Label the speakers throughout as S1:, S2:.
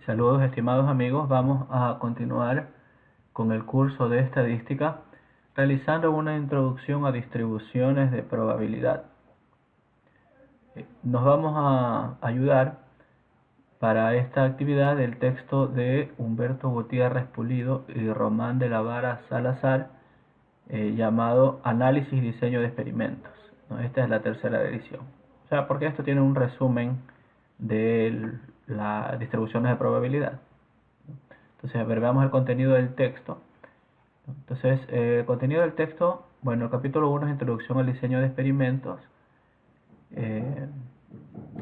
S1: Saludos estimados amigos, vamos a continuar con el curso de estadística realizando una introducción a distribuciones de probabilidad. Nos vamos a ayudar para esta actividad el texto de Humberto Gutiérrez Pulido y Román de la Vara Salazar llamado Análisis y Diseño de Experimentos, ¿no? Esta es la tercera edición. O sea, porque esto tiene un resumen de las distribuciones de probabilidad. Entonces, a ver, veamos el contenido del texto. Entonces, el contenido del texto, bueno, el capítulo 1 es Introducción al Diseño de Experimentos,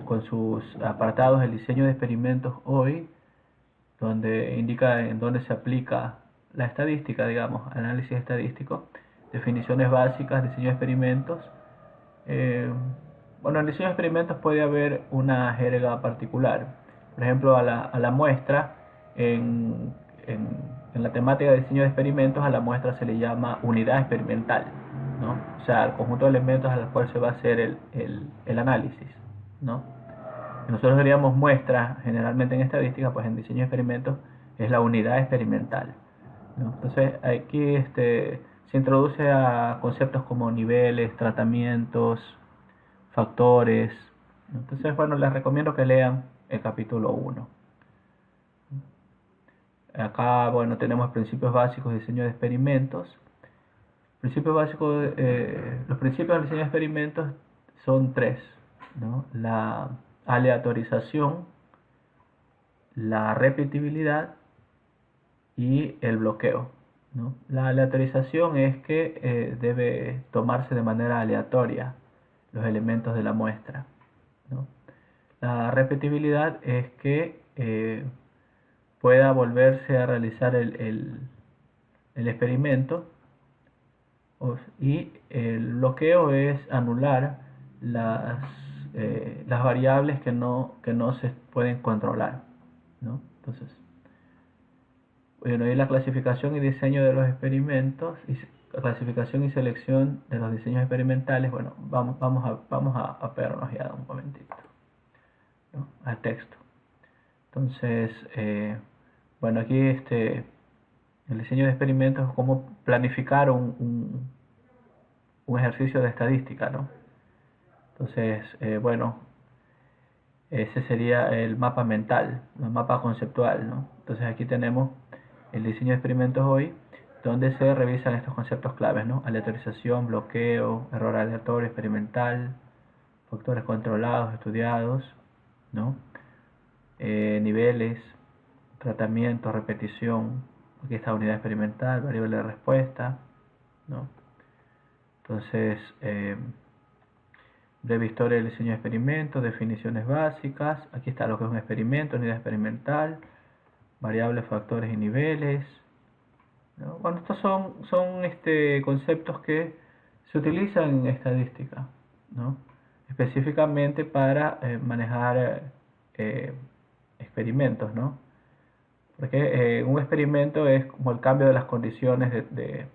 S1: con sus apartados, el diseño de experimentos hoy, donde indica en dónde se aplica la estadística, digamos, análisis estadístico, definiciones básicas, diseño de experimentos. Bueno, en el diseño de experimentos puede haber una jerga particular. Por ejemplo, a la muestra, en la temática de diseño de experimentos, a la muestra se le llama unidad experimental, ¿no? O sea, el conjunto de elementos al cual se va a hacer el análisis, ¿no? Nosotros veríamos muestras generalmente en estadística, pues en diseño de experimentos es la unidad experimental, ¿no? Entonces aquí se introduce a conceptos como niveles, tratamientos, factores. Entonces, bueno, les recomiendo que lean el capítulo 1. Acá, bueno, tenemos principios básicos de diseño de experimentos. Principios básicos, los principios del diseño de experimentos son tres, ¿no? La aleatorización, la repetibilidad y el bloqueo, ¿no? La aleatorización es que debe tomarse de manera aleatoria los elementos de la muestra, ¿no? La repetibilidad es que pueda volverse a realizar el experimento, y el bloqueo es anular las variables que no se pueden controlar, ¿no? Entonces, bueno, y la clasificación y diseño de los experimentos, y clasificación y selección de los diseños experimentales. Bueno, vamos a vernos ya un momentito, ¿no? Al texto. Entonces, bueno, aquí el diseño de experimentos es como planificar un ejercicio de estadística, ¿no? Entonces, bueno, ese sería el mapa mental, el mapa conceptual, ¿no? Entonces aquí tenemos el diseño de experimentos hoy, donde se revisan estos conceptos claves, ¿no? Aleatorización, bloqueo, error aleatorio, experimental, factores controlados, estudiados, ¿no? Niveles, tratamiento, repetición, aquí está unidad experimental, variable de respuesta, ¿no? Entonces, breve historia del diseño de experimentos, definiciones básicas, aquí está lo que es un experimento, unidad experimental, variables, factores y niveles, ¿no? Bueno, estos son conceptos que se utilizan en estadística, ¿no? Específicamente para manejar experimentos, ¿no? Porque un experimento es como el cambio de las condiciones de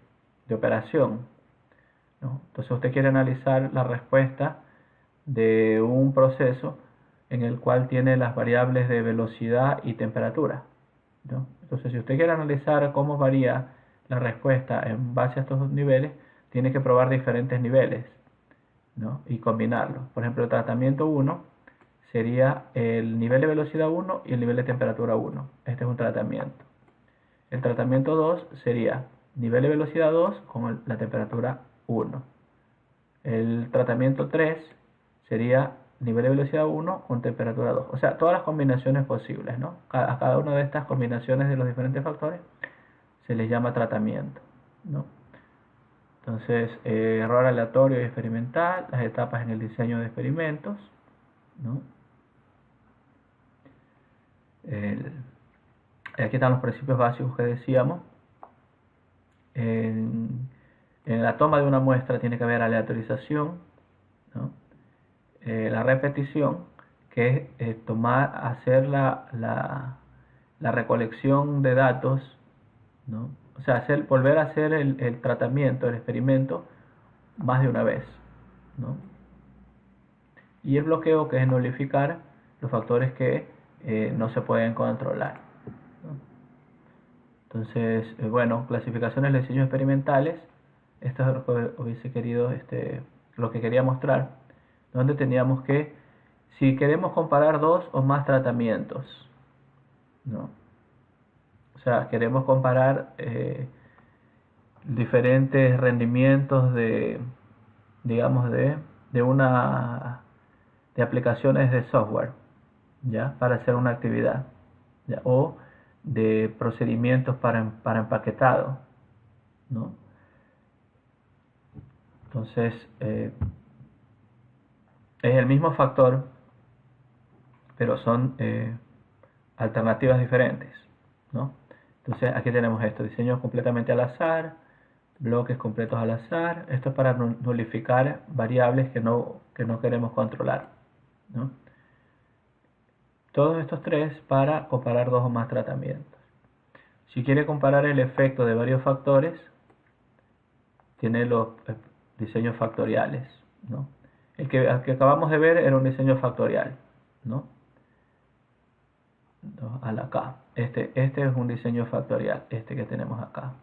S1: operación, ¿no? Entonces usted quiere analizar la respuesta de un proceso en el cual tiene las variables de velocidad y temperatura, ¿no? Entonces, si usted quiere analizar cómo varía la respuesta en base a estos dos niveles, tiene que probar diferentes niveles, ¿no? Y combinarlos. Por ejemplo, el tratamiento 1 sería el nivel de velocidad 1 y el nivel de temperatura 1. Este es un tratamiento. El tratamiento 2 sería nivel de velocidad 2 con la temperatura 1. El tratamiento 3 sería nivel de velocidad 1 con temperatura 2. O sea, todas las combinaciones posibles, ¿no? A cada una de estas combinaciones de los diferentes factores se les llama tratamiento, ¿no? Entonces, error aleatorio y experimental, las etapas en el diseño de experimentos, ¿no? Aquí están los principios básicos que decíamos. En la toma de una muestra tiene que haber aleatorización, ¿no? La repetición, que es hacer la recolección de datos, ¿no? O sea, volver a hacer el tratamiento, el experimento, más de una vez, ¿no? Y el bloqueo, que es nulificar los factores que no se pueden controlar, ¿no? Entonces, bueno, clasificaciones de diseños experimentales, esto es lo que hubiese querido, lo que quería mostrar, donde teníamos que, si queremos comparar dos o más tratamientos, ¿no? O sea, queremos comparar diferentes rendimientos de, digamos, de aplicaciones de software, ¿ya? Para hacer una actividad, ¿ya? O de procedimientos para empaquetado, ¿no? Entonces, es el mismo factor, pero son alternativas diferentes, ¿no? Entonces, aquí tenemos esto: diseño completamente al azar, bloques completos al azar. Esto es para nulificar variables que no queremos controlar, ¿no? Todos estos tres para comparar dos o más tratamientos. Si quiere comparar el efecto de varios factores, tiene los diseños factoriales, ¿no? El que acabamos de ver era un diseño factorial, ¿no? 2 a la K. Este es un diseño factorial, este que tenemos acá.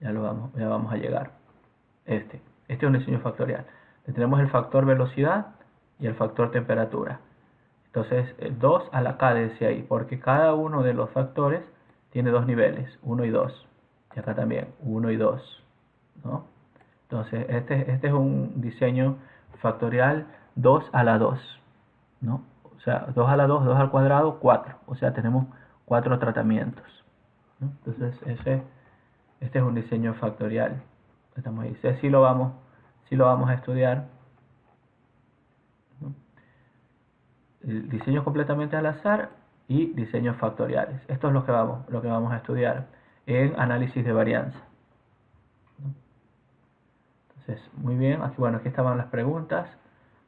S1: Ya vamos a llegar. Este es un diseño factorial. Tenemos el factor velocidad y el factor temperatura. Entonces, 2 a la K decía ahí, porque cada uno de los factores tiene dos niveles, 1 y 2. Y acá también, 1 y 2, ¿no? Entonces, este es un diseño factorial 2 a la 2, ¿no? O sea, 2 a la 2, 2 al cuadrado, 4. O sea, tenemos 4 tratamientos, ¿no? Entonces, este es un diseño factorial. Estamos ahí. Sí lo vamos a estudiar, ¿no? El diseño completamente al azar y diseños factoriales. Esto es lo que vamos a estudiar en análisis de varianza, ¿no? Entonces, muy bien. Aquí estaban las preguntas.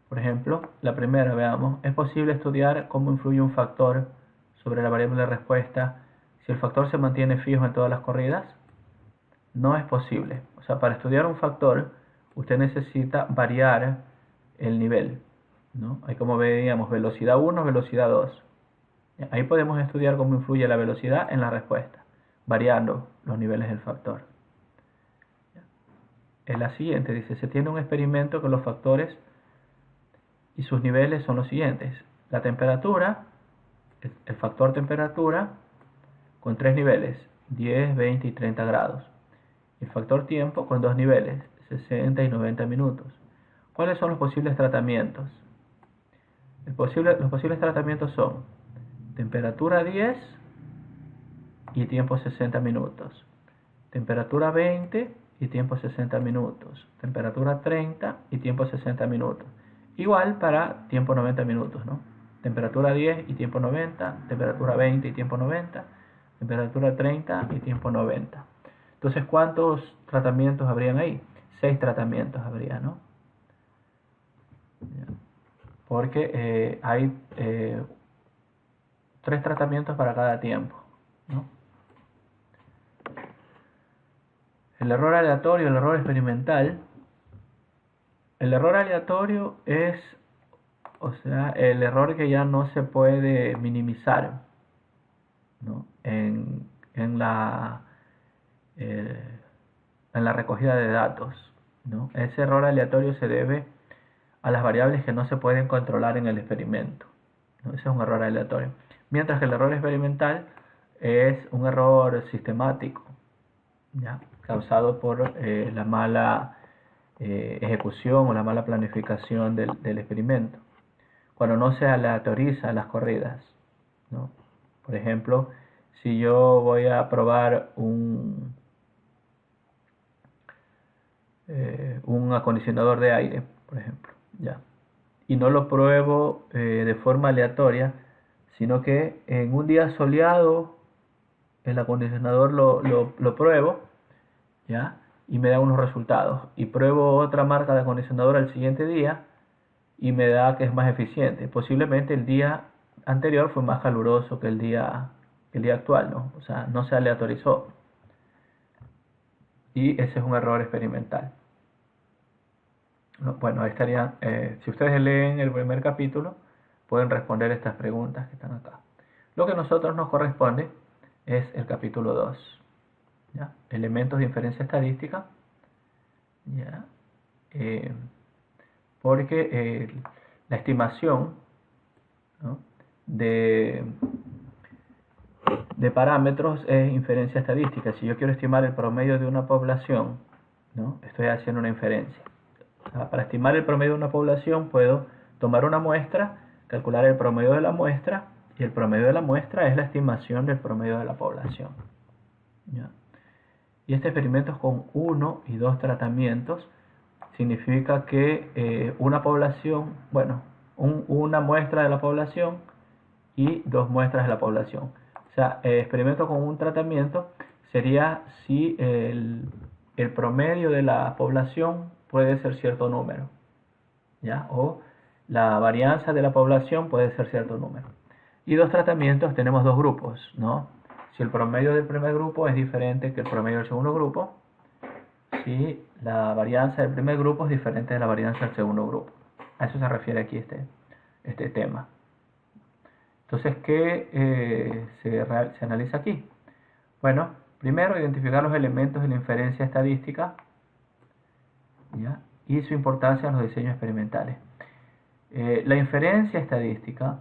S1: Por ejemplo, la primera, veamos: ¿es posible estudiar cómo influye un factor sobre la variable de respuesta si el factor se mantiene fijo en todas las corridas? No es posible. O sea, para estudiar un factor, usted necesita variar el nivel, ¿no? Ahí, como veíamos, velocidad 1, velocidad 2. Ahí podemos estudiar cómo influye la velocidad en la respuesta, variando los niveles del factor. En la siguiente dice: se tiene un experimento con los factores y sus niveles son los siguientes. La temperatura, el factor temperatura, con tres niveles, 10, 20 y 30 grados. El factor tiempo con dos niveles, 60 y 90 minutos. ¿Cuáles son los posibles tratamientos? Los posibles tratamientos son temperatura 10 y tiempo 60 minutos. Temperatura 20 y tiempo 60 minutos. Temperatura 30 y tiempo 60 minutos. Igual para tiempo 90 minutos, ¿no? Temperatura 10 y tiempo 90, temperatura 20 y tiempo 90, temperatura 30 y tiempo 90. Entonces, ¿cuántos tratamientos habrían ahí? 6 tratamientos habría, ¿no? Porque hay 3 tratamientos para cada tiempo, ¿no? El error aleatorio, el error experimental. El error aleatorio es, o sea, el error que ya no se puede minimizar, ¿no? En la recogida de datos, ¿no? Ese error aleatorio se debe a las variables que no se pueden controlar en el experimento, ¿no? Ese es un error aleatorio. Mientras que el error experimental es un error sistemático, ¿ya? Causado por la mala ejecución o la mala planificación del experimento. Cuando no se aleatoriza las corridas, ¿no? Por ejemplo, si yo voy a probar un acondicionador de aire, por ejemplo, ya, y no lo pruebo de forma aleatoria, sino que en un día soleado el acondicionador lo pruebo, ¿ya? Y me da unos resultados, y pruebo otra marca de acondicionador al siguiente día y me da que es más eficiente. Posiblemente el día anterior fue más caluroso que el día actual, ¿no? O sea, no se aleatorizó, y ese es un error experimental. Bueno, ahí estaría, si ustedes leen el primer capítulo, pueden responder estas preguntas que están acá. Lo que a nosotros nos corresponde es el capítulo 2, ¿ya? Elementos de inferencia estadística, ¿ya? Porque la estimación, ¿no?, de parámetros es inferencia estadística. Si yo quiero estimar el promedio de una población, ¿no?, estoy haciendo una inferencia. O sea, para estimar el promedio de una población puedo tomar una muestra, calcular el promedio de la muestra, y el promedio de la muestra es la estimación del promedio de la población, ¿ya? Y este experimento es con 1 y 2 tratamientos. Significa que una población, bueno, una muestra de la población y 2 muestras de la población. O sea, experimento con un tratamiento sería si el promedio de la población puede ser cierto número, ¿ya? O la varianza de la población puede ser cierto número. Y 2 tratamientos, tenemos 2 grupos, ¿no? Si el promedio del primer grupo es diferente que el promedio del segundo grupo, si la varianza del primer grupo es diferente de la varianza del segundo grupo. A eso se refiere aquí este tema. Entonces, ¿qué se analiza aquí? Bueno, primero identificar los elementos de la inferencia estadística, ¿ya?, y su importancia en los diseños experimentales. La inferencia estadística,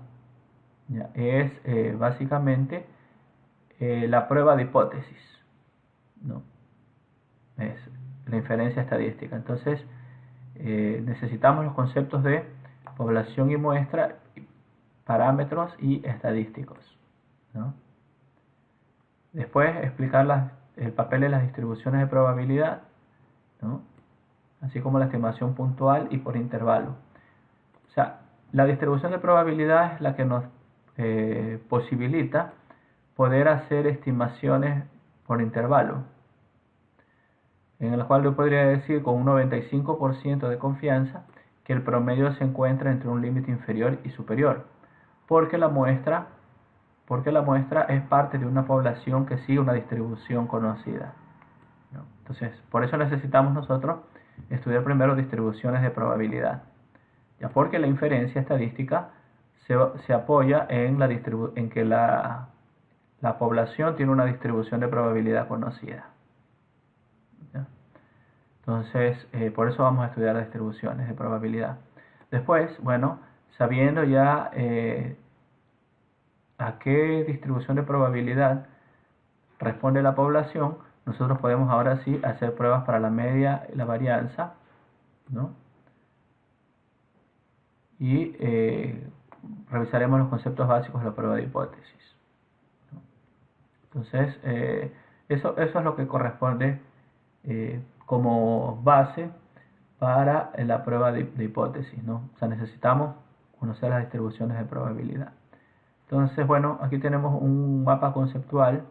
S1: ¿ya?, es básicamente la prueba de hipótesis, ¿no? Es la inferencia estadística. Entonces, necesitamos los conceptos de población y muestra, parámetros y estadísticos, ¿no? Después, explicar el papel de las distribuciones de probabilidad, ¿no?, así como la estimación puntual y por intervalo. O sea, la distribución de probabilidad es la que nos posibilita poder hacer estimaciones por intervalo, en el cual yo podría decir con un 95% de confianza que el promedio se encuentra entre un límite inferior y superior, porque la muestra es parte de una población que sigue una distribución conocida, ¿no? Entonces, por eso necesitamos nosotros estudiar primero distribuciones de probabilidad, ya, porque la inferencia estadística se apoya en que la población tiene una distribución de probabilidad conocida, ¿ya? Entonces, por eso vamos a estudiar distribuciones de probabilidad. Después, bueno, sabiendo ya a qué distribución de probabilidad responde la población, nosotros podemos ahora sí hacer pruebas para la media y la varianza, ¿no? Y revisaremos los conceptos básicos de la prueba de hipótesis, ¿no? Entonces, eso es lo que corresponde como base para la prueba de hipótesis, ¿no? O sea, necesitamos conocer las distribuciones de probabilidad. Entonces, bueno, aquí tenemos un mapa conceptual.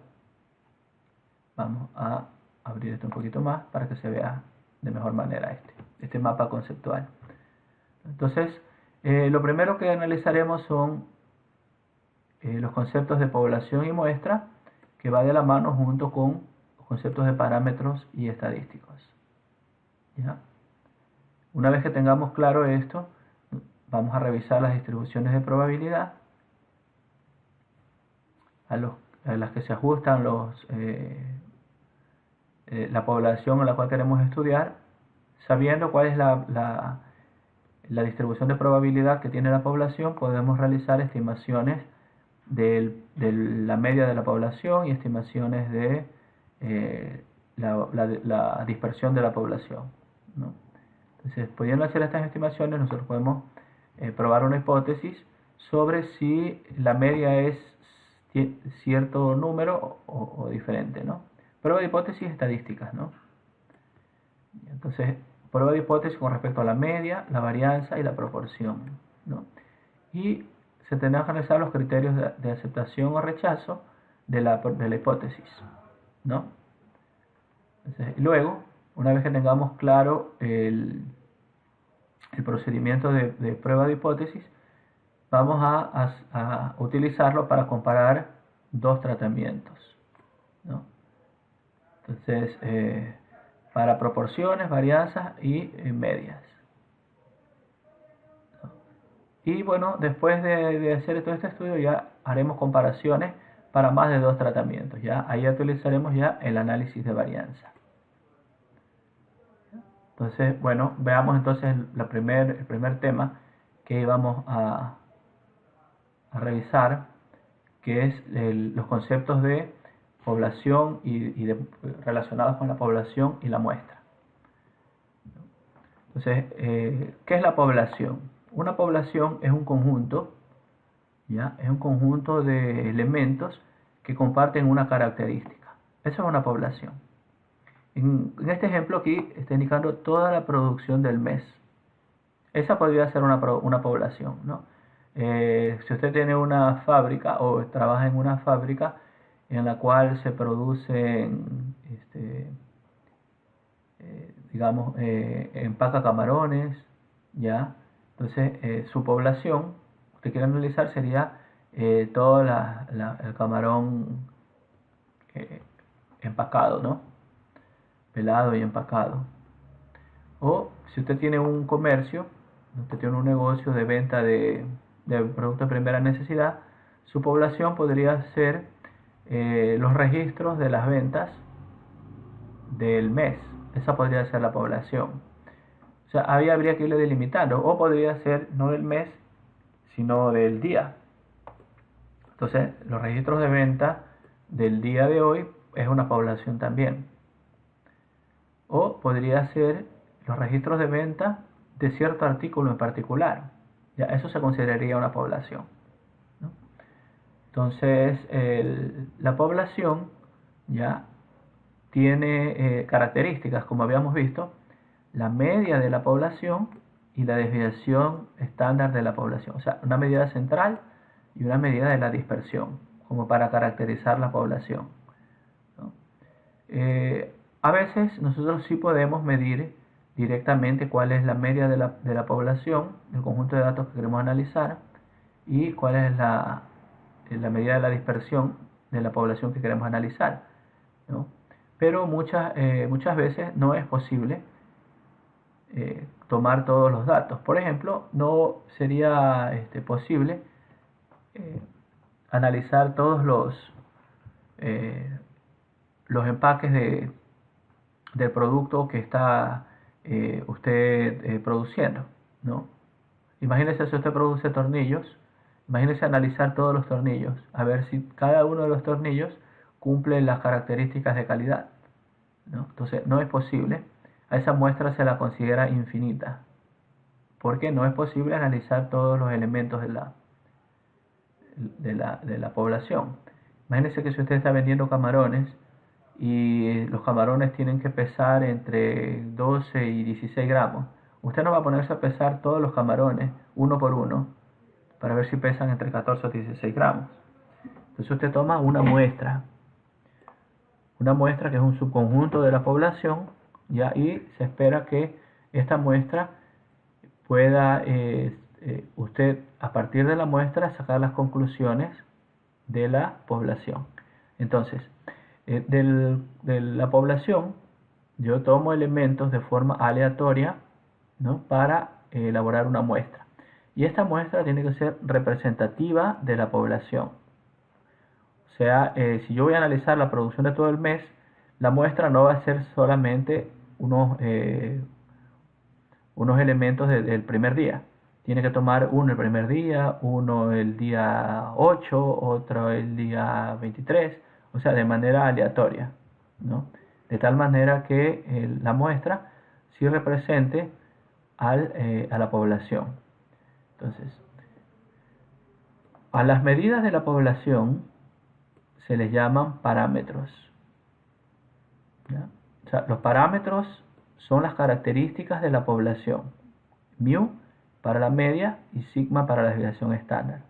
S1: Vamos a abrir esto un poquito más para que se vea de mejor manera este mapa conceptual. Entonces, lo primero que analizaremos son los conceptos de población y muestra, que va de la mano junto con los conceptos de parámetros y estadísticos, ¿ya? Una vez que tengamos claro esto, vamos a revisar las distribuciones de probabilidad a las que se ajustan la población a la cual queremos estudiar, sabiendo cuál es la distribución de probabilidad que tiene la población. Podemos realizar estimaciones de la media de la población y estimaciones de la dispersión de la población, ¿no? Entonces, pudiendo hacer estas estimaciones, nosotros podemos probar una hipótesis sobre si la media es cierto número o diferente, ¿no? Prueba de hipótesis estadísticas, ¿no? Entonces, prueba de hipótesis con respecto a la media, la varianza y la proporción, ¿no? Y se tendrán que analizar los criterios de aceptación o rechazo de la hipótesis, ¿no? Entonces, luego, una vez que tengamos claro el procedimiento de prueba de hipótesis, vamos a utilizarlo para comparar 2 tratamientos, ¿no? Entonces, para proporciones, varianzas y medias, ¿no? Y bueno, después de hacer todo este estudio ya haremos comparaciones para más de 2 tratamientos. ¿Ya? Ahí utilizaremos ya el análisis de varianza. Entonces, bueno, veamos entonces el primer tema que íbamos a revisar, que es los conceptos de población relacionados con la población y la muestra. Entonces, ¿qué es la población? Una población es un conjunto, ¿ya? Es un conjunto de elementos que comparten una característica. Eso es una población. En este ejemplo aquí está indicando toda la producción del mes. Esa podría ser una población, ¿no? Si usted tiene una fábrica o trabaja en una fábrica en la cual se producen, digamos, empaca camarones, ¿ya? Entonces, su población, usted quiere analizar, sería todo el camarón empacado, ¿no? Pelado y empacado. O si usted tiene un comercio, usted tiene un negocio de venta de productos de primera necesidad, su población podría ser los registros de las ventas del mes. Esa podría ser la población. O sea, ahí habría que irle delimitando. O podría ser no del mes, sino del día. Entonces, los registros de venta del día de hoy es una población también. O podría ser los registros de venta de cierto artículo en particular. Ya, eso se consideraría una población, ¿no? Entonces, la población ya tiene características, como habíamos visto, la media de la población y la desviación estándar de la población. O sea, una medida central y una medida de la dispersión, como para caracterizar la población, ¿no? A veces nosotros sí podemos medir directamente cuál es la media de la población, el conjunto de datos que queremos analizar, y cuál es la medida de la dispersión de la población que queremos analizar, ¿no? Pero muchas veces no es posible tomar todos los datos. Por ejemplo, no sería posible eh, analizar todos los empaques del producto que está usted produciendo, ¿no? Imagínese si usted produce tornillos, imagínese analizar todos los tornillos, a ver si cada uno de los tornillos cumple las características de calidad, ¿no? Entonces no es posible, a esa muestra se la considera infinita, porque no es posible analizar todos los elementos de la población. Imagínese que si usted está vendiendo camarones y los camarones tienen que pesar entre 12 y 16 gramos. Usted no va a ponerse a pesar todos los camarones uno por uno para ver si pesan entre 14 o 16 gramos. Entonces usted toma una muestra que es un subconjunto de la población, ¿ya? Y se espera que esta muestra pueda usted a partir de la muestra sacar las conclusiones de la población. Entonces, de la población, yo tomo elementos de forma aleatoria, ¿no? Para elaborar una muestra. Y esta muestra tiene que ser representativa de la población. O sea, si yo voy a analizar la producción de todo el mes, la muestra no va a ser solamente unos elementos del primer día. Tiene que tomar uno el primer día, uno el día 8, otro el día 23, o sea, de manera aleatoria, ¿no? De tal manera que la muestra sí represente a la población. Entonces, a las medidas de la población se les llaman parámetros, ¿ya? O sea, los parámetros son las características de la población. Mu para la media y sigma para la desviación estándar.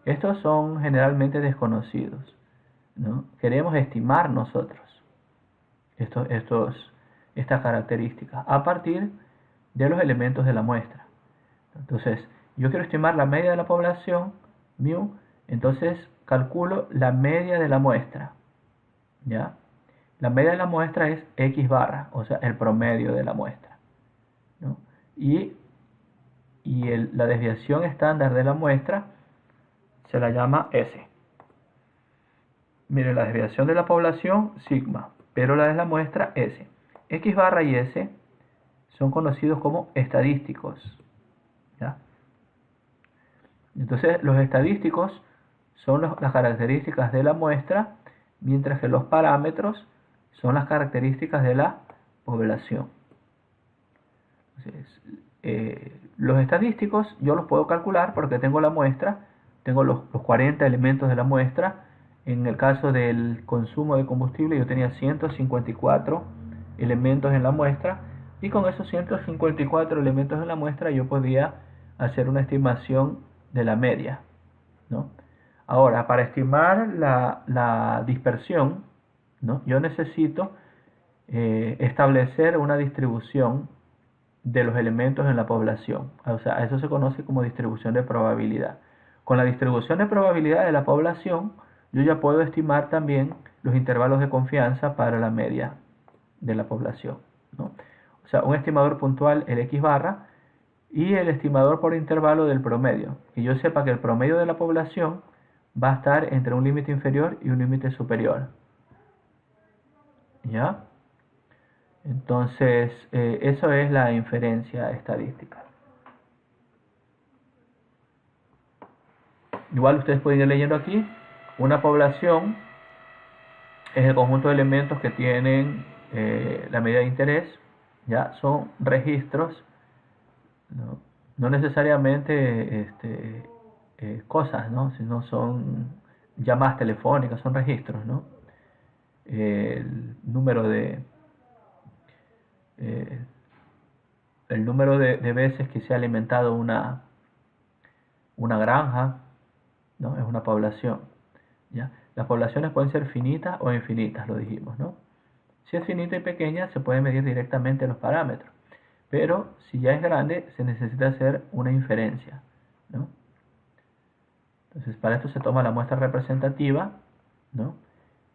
S1: Estos son generalmente desconocidos, ¿no? Queremos estimar nosotros estas características a partir de los elementos de la muestra. Entonces, yo quiero estimar la media de la población, mu, entonces calculo la media de la muestra, ¿ya? La media de la muestra es x barra, o sea, el promedio de la muestra, ¿no? Y y la desviación estándar de la muestra se la llama S. Mire, la desviación de la población, sigma, pero la de la muestra, S. X barra y S son conocidos como estadísticos, ¿ya? Entonces, los estadísticos son las características de la muestra, mientras que los parámetros son las características de la población. Entonces, los estadísticos yo los puedo calcular porque tengo la muestra, tengo los 40 elementos de la muestra. En el caso del consumo de combustible yo tenía 154 elementos en la muestra, y con esos 154 elementos en la muestra yo podía hacer una estimación de la media, ¿no? Ahora, para estimar la dispersión, ¿no?, yo necesito establecer una distribución de los elementos en la población. O sea, eso se conoce como distribución de probabilidad. Con la distribución de probabilidad de la población, yo ya puedo estimar también los intervalos de confianza para la media de la población, ¿no? O sea, un estimador puntual, el X barra, y el estimador por intervalo del promedio. Y yo sepa que el promedio de la población va a estar entre un límite inferior y un límite superior. ¿Ya? Entonces, eso es la inferencia estadística. Igual ustedes pueden ir leyendo aquí, una población es el conjunto de elementos que tienen la medida de interés, ya son registros, no, no necesariamente cosas, ¿no?, sino son llamadas telefónicas, son registros, ¿no? El eh, número de veces que se ha alimentado una granja, ¿no?, es una población, ¿ya? Las poblaciones pueden ser finitas o infinitas, lo dijimos, ¿no? Si es finita y pequeña, se puede medir directamente los parámetros, pero si ya es grande, se necesita hacer una inferencia, ¿no? Entonces, para esto se toma la muestra representativa, ¿no?,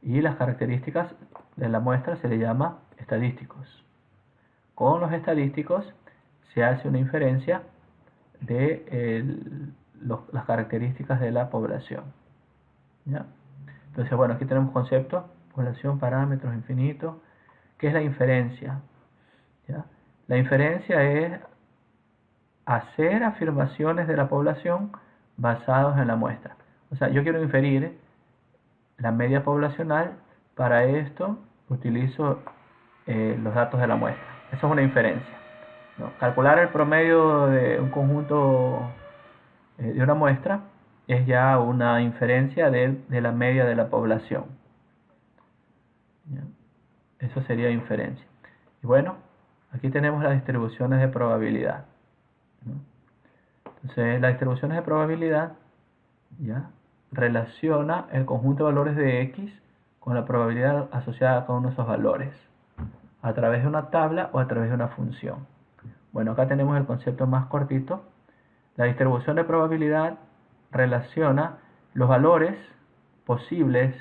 S1: y las características de la muestra se le llama estadísticos. Con los estadísticos se hace una inferencia de las características de la población, ¿ya? Entonces, bueno, aquí tenemos conceptos: población, parámetros, infinitos. ¿Qué es la inferencia? ¿Ya? La inferencia es hacer afirmaciones de la población basadas en la muestra. O sea, yo quiero inferir la media poblacional. Para esto utilizo los datos de la muestra. Eso es una inferencia, ¿no? Calcular el promedio de un conjunto de una muestra es ya una inferencia de la media de la población, ¿ya? Eso sería inferencia. Y bueno, aquí tenemos las distribuciones de probabilidad, ¿no? Entonces, las distribuciones de probabilidad, ¿ya?, relaciona el conjunto de valores de X con la probabilidad asociada a cada uno de esos valores, a través de una tabla o a través de una función. Bueno, acá tenemos el concepto más cortito. La distribución de probabilidad relaciona los valores posibles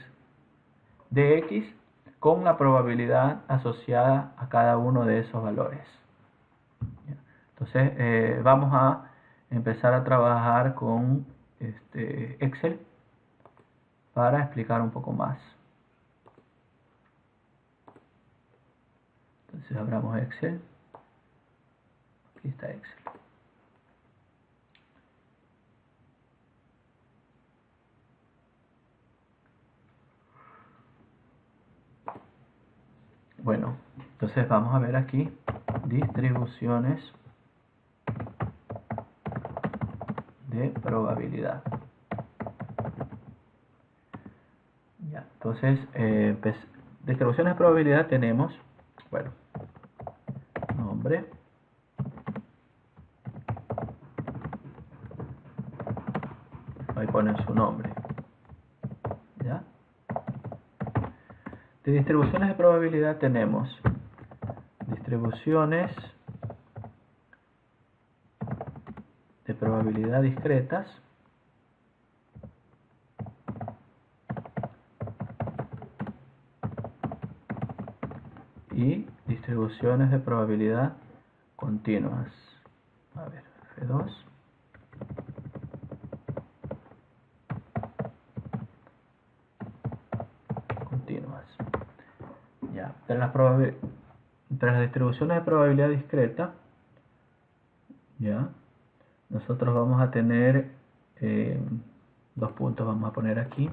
S1: de X con la probabilidad asociada a cada uno de esos valores. Entonces, vamos a empezar a trabajar con Excel para explicar un poco más. Entonces, abramos Excel. Aquí está Excel. Bueno, entonces vamos a ver aquí distribuciones de probabilidad. Ya, entonces, pues, distribuciones de probabilidad tenemos, bueno, nombre, ahí ponen su nombre, ¿ya? De distribuciones de probabilidad tenemos distribuciones de probabilidad discretas y distribuciones de probabilidad continuas. A ver, F2. entre las distribuciones de probabilidad discreta, ¿ya? Nosotros vamos a tener dos puntos, vamos a poner aquí.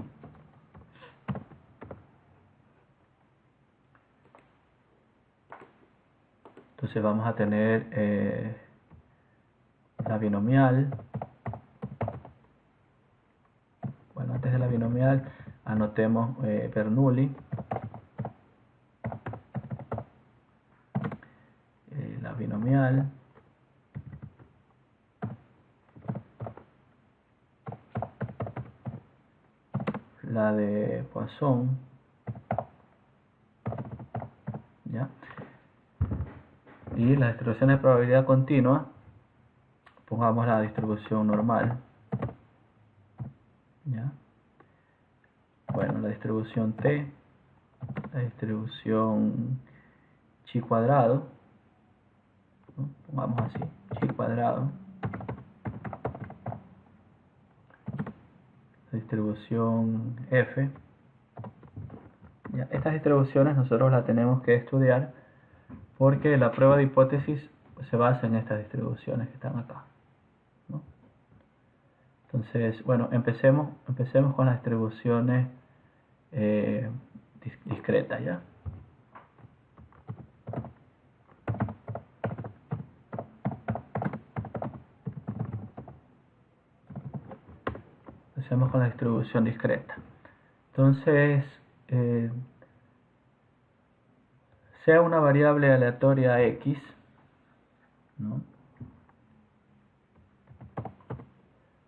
S1: Entonces vamos a tener la binomial. Bueno, antes de la binomial anotemos Bernoulli. La binomial. La de Poisson. ¿Ya? Y las distribuciones de probabilidad continua, pongamos la distribución normal. ¿Ya? Bueno, la distribución T, la distribución chi cuadrado, ¿no? Pongamos así, chi cuadrado, la distribución F. ¿Ya? Estas distribuciones nosotros las tenemos que estudiar porque la prueba de hipótesis se basa en estas distribuciones que están acá, ¿no? Entonces, bueno, empecemos con las distribuciones discretas, ¿ya? Empecemos con la distribución discreta. Entonces, sea una variable aleatoria X, ¿no?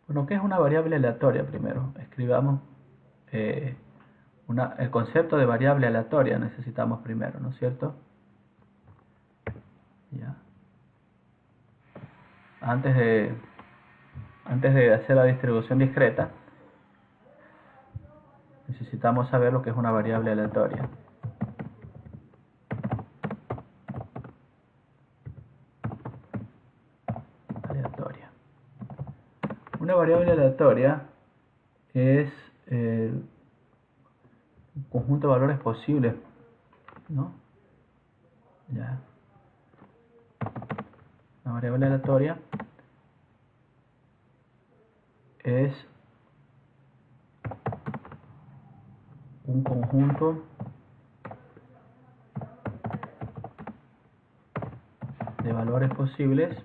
S1: Bueno, ¿qué es una variable aleatoria primero? Escribamos el concepto de variable aleatoria necesitamos primero, ¿no es cierto? Ya. Antes de hacer la distribución discreta, necesitamos saber lo que es una variable aleatoria. Una variable aleatoria es un conjunto de valores posibles, ¿no? Ya. Una variable aleatoria es un conjunto de valores posibles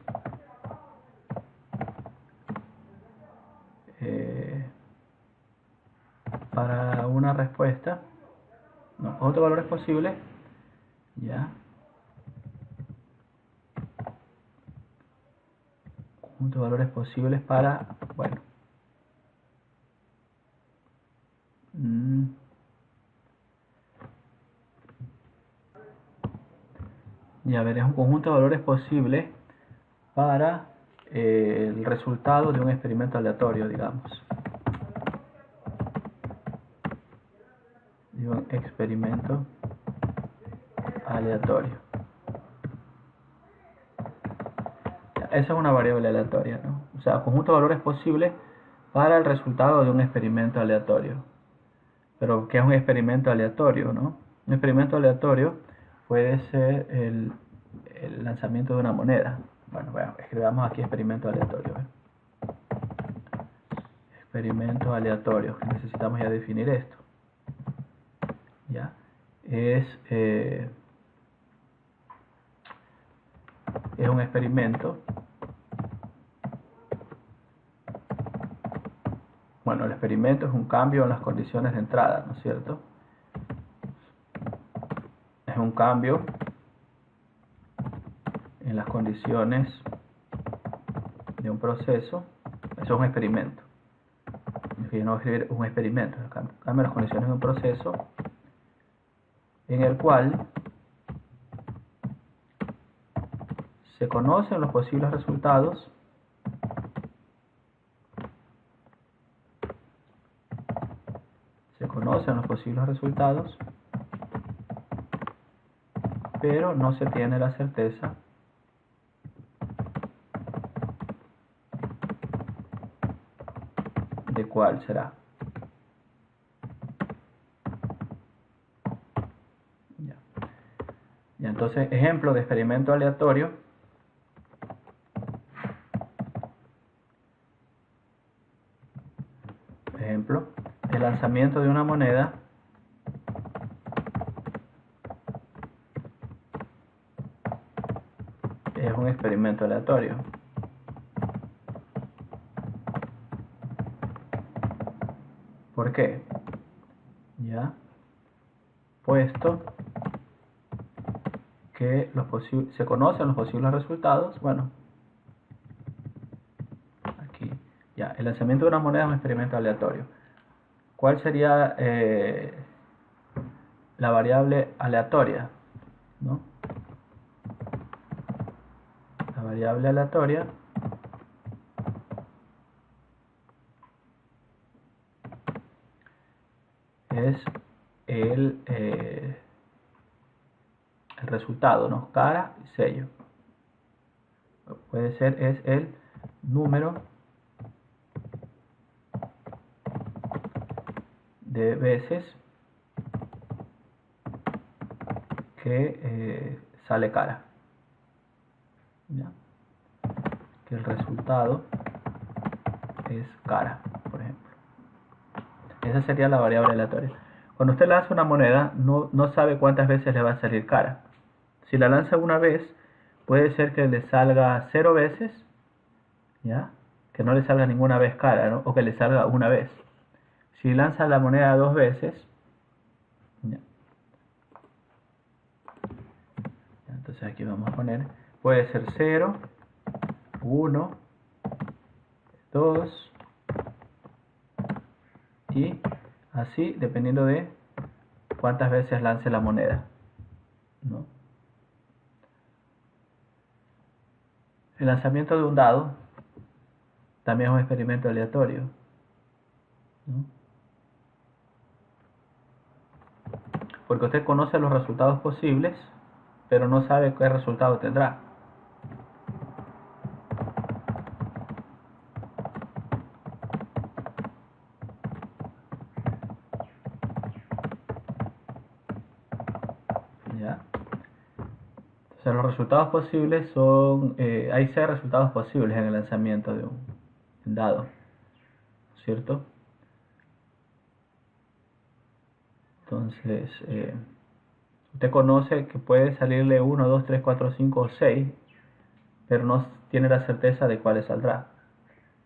S1: para una respuesta, no, otros valores posibles, ya, conjunto de valores posibles para, bueno, ya ver, es un conjunto de valores posibles para el resultado de un experimento aleatorio, digamos. De un experimento aleatorio. Esa es una variable aleatoria, ¿no? O sea, conjunto de valores posibles para el resultado de un experimento aleatorio. Pero, ¿qué es un experimento aleatorio, no? Un experimento aleatorio puede ser el lanzamiento de una moneda. Bueno, escribamos aquí experimento aleatorio. Experimento aleatorio. Necesitamos ya definir esto. ¿Ya? Es un experimento. Bueno, el experimento es un cambio en las condiciones de entrada, ¿no es cierto? Es un cambio en las condiciones de un proceso. Eso es un experimento. Yo no voy a escribir un experimento, cambio en las condiciones de un proceso en el cual se conocen los posibles resultados pero no se tiene la certeza de cuál será. Ya. Entonces, ejemplo de experimento aleatorio. Ejemplo, el lanzamiento de una moneda es un experimento aleatorio. ¿Por qué? Ya, puesto que se conocen los posibles resultados, bueno, aquí, ya, el lanzamiento de una moneda es un experimento aleatorio. ¿Cuál sería la variable aleatoria? ¿No? La variable aleatoria es el resultado, ¿no? Cara y sello. Puede ser, es el número de veces que sale cara. ¿Ya? Que el resultado es cara, por ejemplo. Esa sería la variable aleatoria. Cuando usted lanza una moneda, no sabe cuántas veces le va a salir cara. Si la lanza una vez, puede ser que le salga 0 veces, ¿ya? Que no le salga ninguna vez cara, ¿no? O que le salga una vez. Si lanza la moneda 2 veces, ¿ya? Entonces aquí vamos a poner, puede ser 0, 1, 2 y así dependiendo de cuántas veces lance la moneda, ¿no? El lanzamiento de un dado también es un experimento aleatorio, ¿no? Porque usted conoce los resultados posibles, pero no sabe qué resultado tendrá. ¿Ya? Entonces los resultados posibles son, hay 6 resultados posibles en el lanzamiento de un dado, ¿cierto? Entonces, usted conoce que puede salirle 1, 2, 3, 4, 5 o 6, pero no tiene la certeza de cuáles saldrá,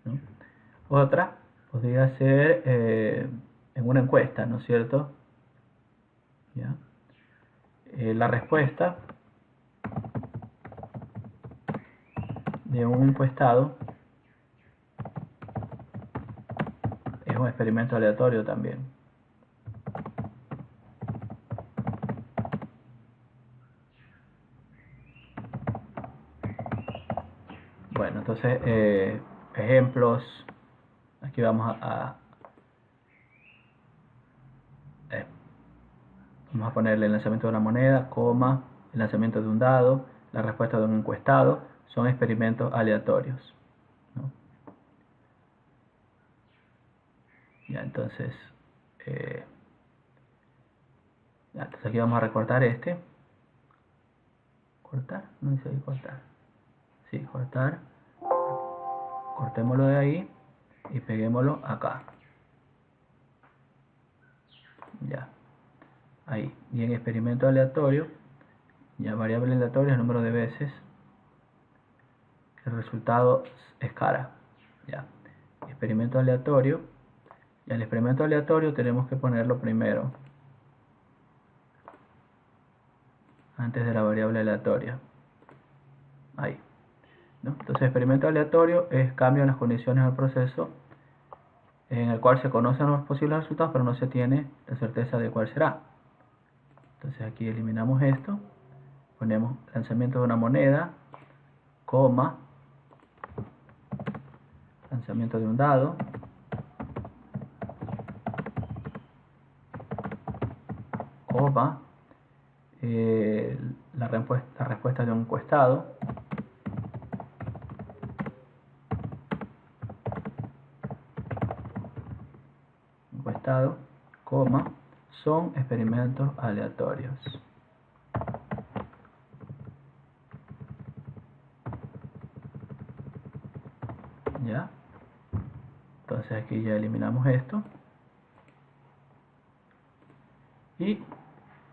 S1: ¿no? Otra podría ser en una encuesta, ¿no es cierto? ¿Ya? La respuesta de un encuestado es un experimento aleatorio también. Bueno, entonces, ejemplos. Aquí vamos vamos a ponerle el lanzamiento de una moneda, coma, el lanzamiento de un dado, la respuesta de un encuestado. Son experimentos aleatorios, ¿no? Ya, entonces, entonces aquí vamos a recortar este. ¿Cortar? No dice ahí cortar. Sí, cortar. Cortémoslo de ahí y peguémoslo acá. Ya. Ahí. Y en experimento aleatorio, ya variable aleatoria, el número de veces el resultado es cara. Ya. Experimento aleatorio. Y el experimento aleatorio tenemos que ponerlo primero, antes de la variable aleatoria. Ahí, ¿no? Entonces, experimento aleatorio es cambio en las condiciones del proceso en el cual se conocen los posibles resultados, pero no se tiene la certeza de cuál será. Entonces aquí eliminamos esto, ponemos lanzamiento de una moneda, coma, lanzamiento de un dado, coma, la respuesta de un encuestado, coma, son experimentos aleatorios. aquí ya eliminamos esto. Y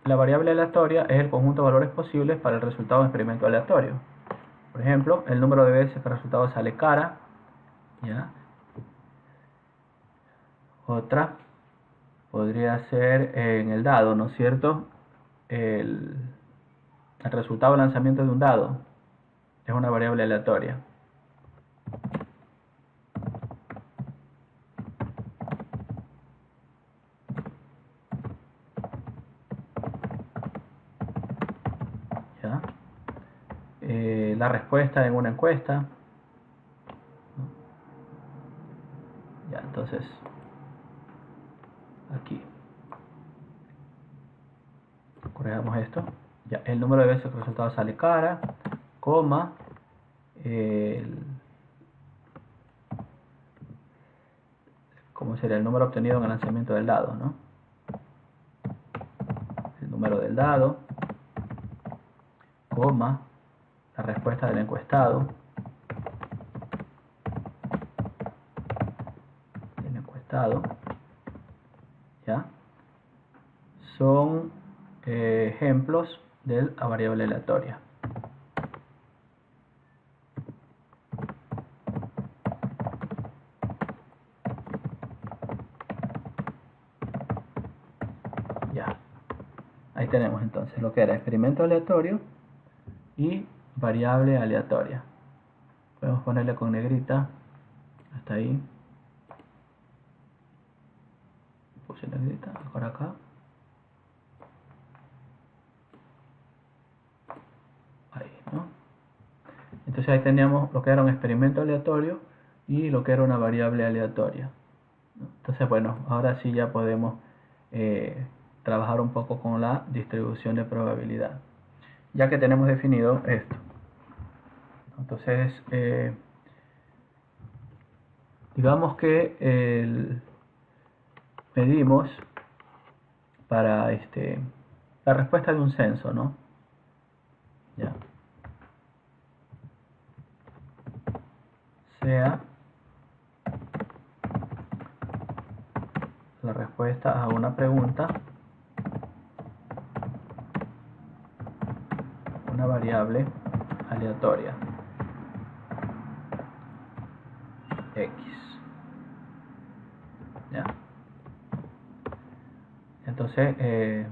S1: la variable aleatoria es el conjunto de valores posibles para el resultado de un experimento aleatorio. Por ejemplo, el número de veces que el resultado sale cara, ¿ya? Otra podría ser en el dado, ¿no es cierto? El resultado de lanzamiento de un dado es una variable aleatoria. ¿Ya? La respuesta en una encuesta. Ya, entonces, aquí corregamos esto. Ya, el número de veces que el resultado sale cara, coma, ¿cómo sería? El número obtenido en el lanzamiento del dado, ¿no? El número del dado, coma, la respuesta del encuestado. ¿Ya? Son ejemplos de la variable aleatoria. Ya. Ahí tenemos entonces lo que era experimento aleatorio y variable aleatoria. Podemos ponerle con negrita hasta ahí. Puse negrita, por acá. Ahí, ¿no? Entonces ahí teníamos lo que era un experimento aleatorio y lo que era una variable aleatoria, ¿no? Entonces, bueno, ahora sí ya podemos trabajar un poco con la distribución de probabilidad, ya que tenemos definido esto. Entonces, digamos que medimos para la respuesta de un censo, ¿no? Ya. Sea la respuesta a una pregunta una variable aleatoria X. ¿Ya? Entonces,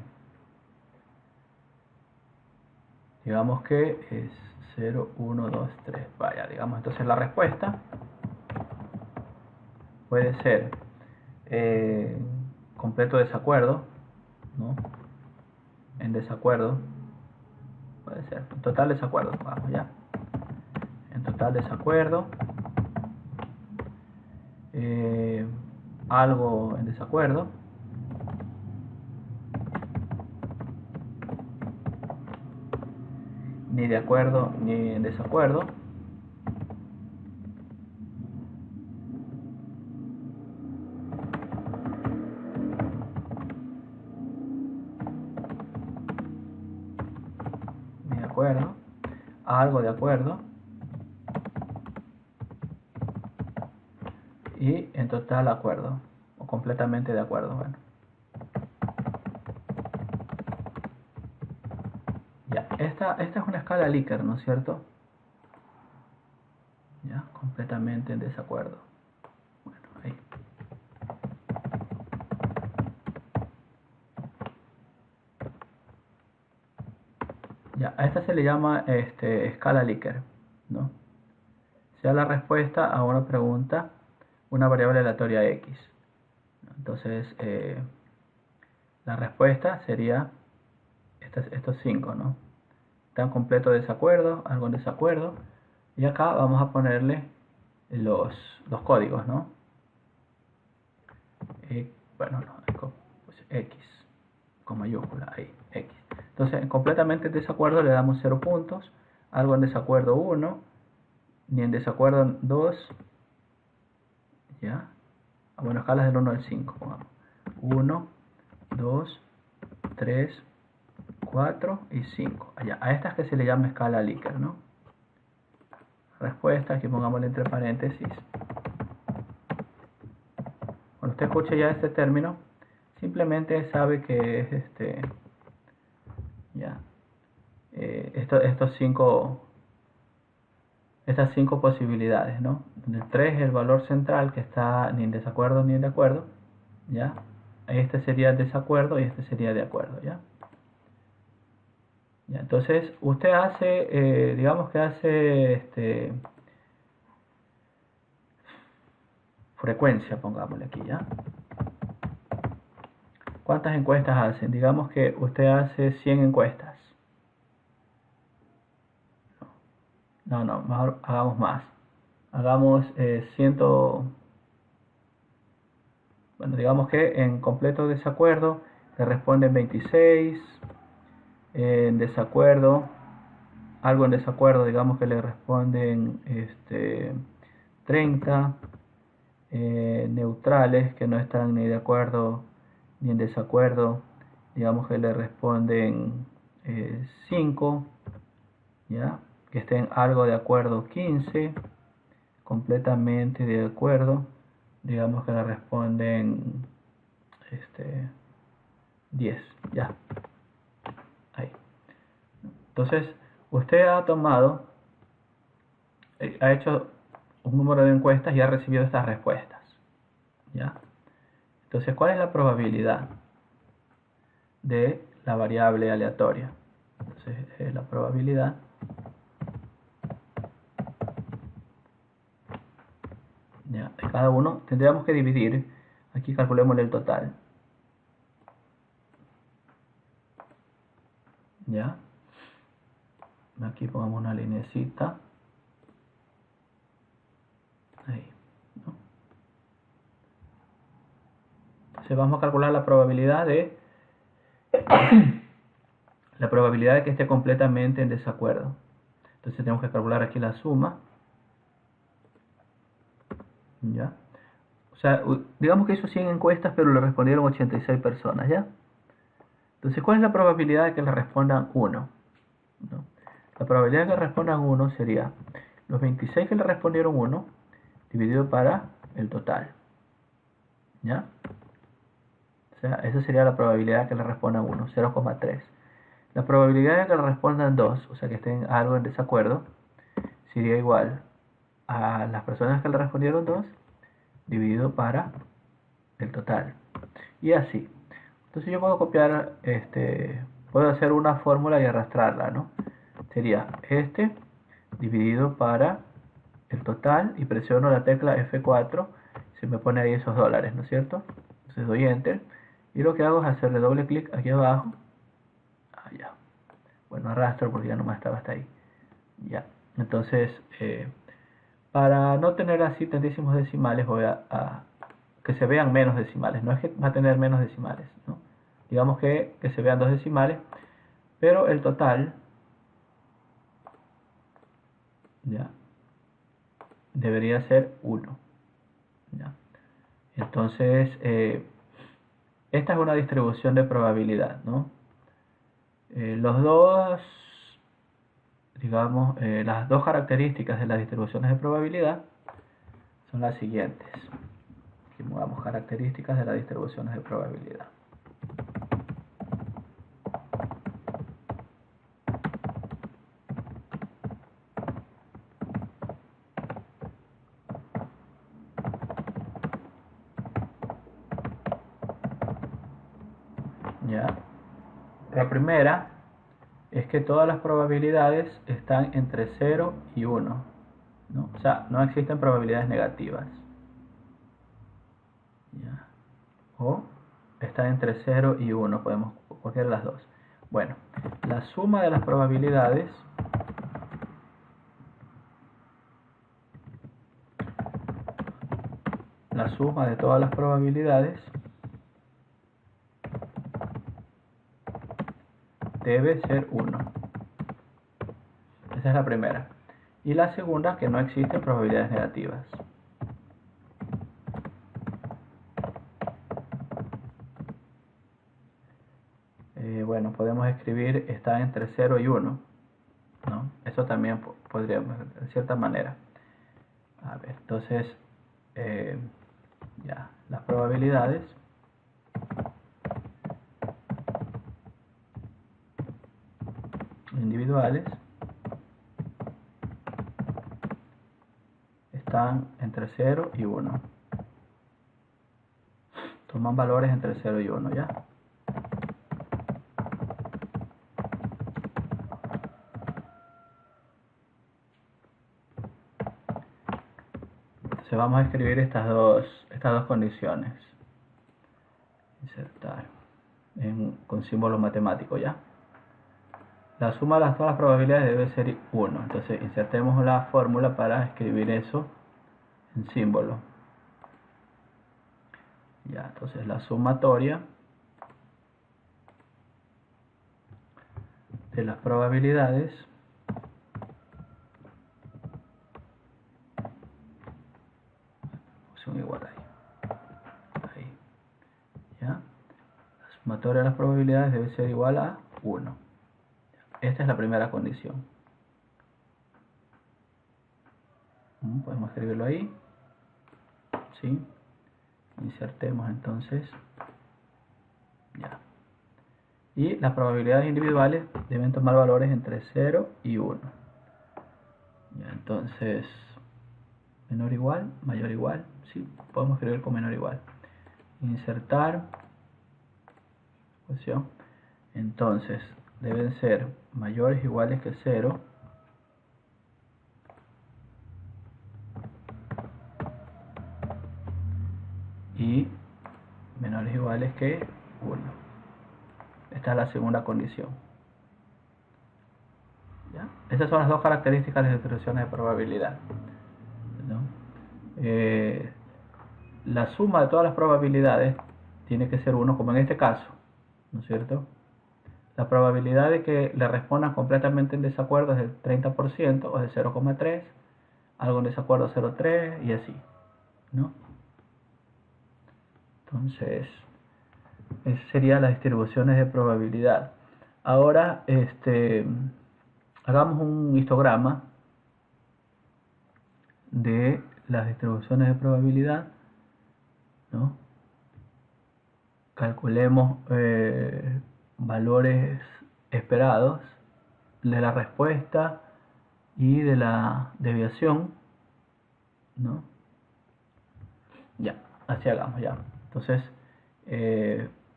S1: digamos que es 0, 1, 2, 3. Vaya, digamos, entonces la respuesta puede ser completo desacuerdo, ¿no? En desacuerdo, puede ser en total desacuerdo, vamos ya. En total desacuerdo, algo en desacuerdo, ni de acuerdo ni en desacuerdo, ni de acuerdo, algo de acuerdo y en total acuerdo o completamente de acuerdo. Bueno, ya, esta es una escala Likert, ¿no es cierto? Ya, completamente en desacuerdo. Bueno, ahí. Ya, a esta se le llama escala Likert, ¿no? Sea la respuesta a una pregunta una variable aleatoria X. Entonces, la respuesta sería estos 5, ¿no? Está en completo desacuerdo, algo en desacuerdo. Y acá vamos a ponerle los códigos, ¿no? Bueno, no, pues X con mayúscula, ahí, X. Entonces, en completamente desacuerdo le damos 0 puntos, algo en desacuerdo 1, ni en desacuerdo 2, ¿ya? Bueno, escalas del 1 al 5, pongamos. 1, 2, 3, 4 y 5. Allá, a estas que se le llama escala Likert, ¿no? Respuesta, aquí pongámosle entre paréntesis usted escuche ya este término, simplemente sabe que es estas cinco posibilidades, ¿no? El 3 es el valor central que está ni en desacuerdo ni en de acuerdo, ¿ya? Este sería desacuerdo y este sería de acuerdo, ¿ya? ¿Ya? Entonces, usted hace, digamos que hace frecuencia, pongámosle aquí, ¿ya? ¿Cuántas encuestas hacen? Digamos que usted hace 100 encuestas. No, mejor hagamos más. Hagamos 100. Bueno, digamos que en completo desacuerdo le responden 26. En desacuerdo, algo en desacuerdo, digamos que le responden 30. Neutrales, que no están ni de acuerdo ni en desacuerdo, digamos que le responden 5, ¿ya? Que estén algo de acuerdo 15, completamente de acuerdo, digamos que le responden 10, ya, ahí. Entonces, usted ha tomado, ha hecho un número de encuestas y ha recibido estas respuestas, ¿ya? Entonces, ¿cuál es la probabilidad de la variable aleatoria? Entonces, la probabilidad ya, de cada uno tendríamos que dividir. Aquí calculemos el total. Ya. Aquí pongamos una linecita. Ahí, ¿no? Entonces vamos a calcular la probabilidad de que esté completamente en desacuerdo. Entonces tenemos que calcular aquí la suma. ¿Ya? O sea, digamos que hizo 100 encuestas, pero le respondieron 86 personas, ¿ya? Entonces, ¿cuál es la probabilidad de que le respondan 1? ¿No? La probabilidad de que le respondan 1 sería los 26 que le respondieron 1 dividido para el total, ¿ya? O sea, esa sería la probabilidad de que le respondan 1, 0,3. La probabilidad de que le respondan 2, o sea que estén algo en desacuerdo, sería igual a las personas que le respondieron 2 dividido para el total. Y así. Entonces yo puedo copiar, puedo hacer una fórmula y arrastrarla, ¿no? Sería dividido para el total y presiono la tecla F4, se me pone ahí esos dólares, ¿no es cierto? Entonces doy Enter y lo que hago es hacerle doble clic aquí abajo. Ya. Bueno, arrastro porque ya nomás estaba hasta ahí. Ya. Entonces, para no tener así tantísimos decimales, voy a que se vean menos decimales. No es que va a tener menos decimales, ¿no? Digamos que se vean 2 decimales, pero el total ya debería ser 1. ¿Ya? Entonces, esta es una distribución de probabilidad, ¿no? Los dos, digamos, las dos características de las distribuciones de probabilidad son las siguientes. Aquí movamos características de las distribuciones de probabilidad. ¿Ya? La primera es que todas las probabilidades están entre 0 y 1, ¿no? O sea, no existen probabilidades negativas. ¿Ya? O están entre 0 y 1, podemos cualquiera de las dos. Bueno, la suma de las probabilidades la suma de todas las probabilidades debe ser 1. Esa es la primera. Y la segunda, que no existen probabilidades negativas. Bueno, podemos escribir está entre 0 y 1, ¿no? Eso también podríamos, de cierta manera. A ver, entonces, ya. las probabilidades individuales están entre 0 y 1. Toman valores entre 0 y 1, ¿ya? Entonces vamos a escribir estas dos condiciones. Insertar con símbolo matemático, ¿ya? La suma de todas las probabilidades debe ser 1. Entonces insertemos la fórmula para escribir eso en símbolo. Ya, entonces la sumatoria de las probabilidades son igual ahí. Ya. La sumatoria de las probabilidades debe ser igual a 1. Esta es la primera condición. Podemos escribirlo ahí. ¿Sí? Insertemos entonces. Ya. Y las probabilidades individuales deben tomar valores entre 0 y 1. Ya, entonces, menor o igual, mayor o igual. Sí, podemos escribir con menor o igual. Insertar. Ecuación. Entonces, deben ser mayores o iguales que 0. Y menores o iguales que 1. Esta es la segunda condición. ¿Ya? Estas son las dos características de las distribuciones de probabilidad, ¿no? La suma de todas las probabilidades tiene que ser 1, como en este caso, ¿no es cierto? La probabilidad de que le respondan completamente en desacuerdo es del 30% o de 0,3, algo en desacuerdo 0,3 y así, ¿no? Entonces, esas serían las distribuciones de probabilidad. Ahora, hagamos un histograma de las distribuciones de probabilidad, ¿no? Calculemos valores esperados de la respuesta y de la desviación, ¿no? Ya, así hagamos ya. Entonces,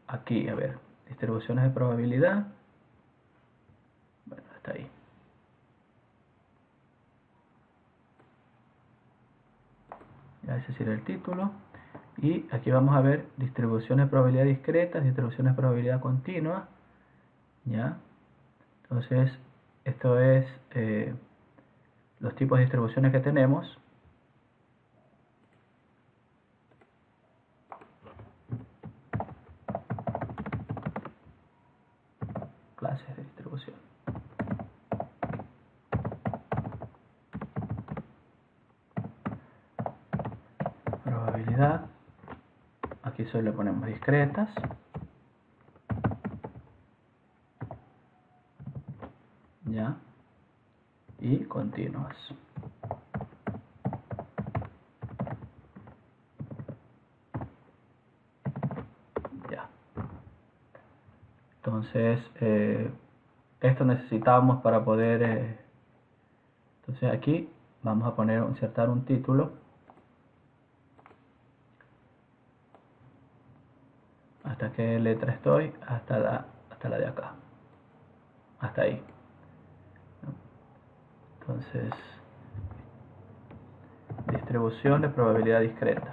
S1: aquí, a ver, distribuciones de probabilidad. Bueno, está ahí. Ya, ese sería el título. Y aquí vamos a ver distribuciones de probabilidad discretas, distribuciones de probabilidad continua. ¿Ya? Entonces, esto es los tipos de distribuciones que tenemos. Clases de distribución. Probabilidad. Aquí solo le ponemos discretas. ¿Ya? Y continuas. Ya. Entonces, esto necesitamos para poder... entonces aquí vamos a poner, insertar un título. ¿Hasta qué letra estoy? Hasta la de acá. Hasta ahí. Entonces, distribución de probabilidad discreta.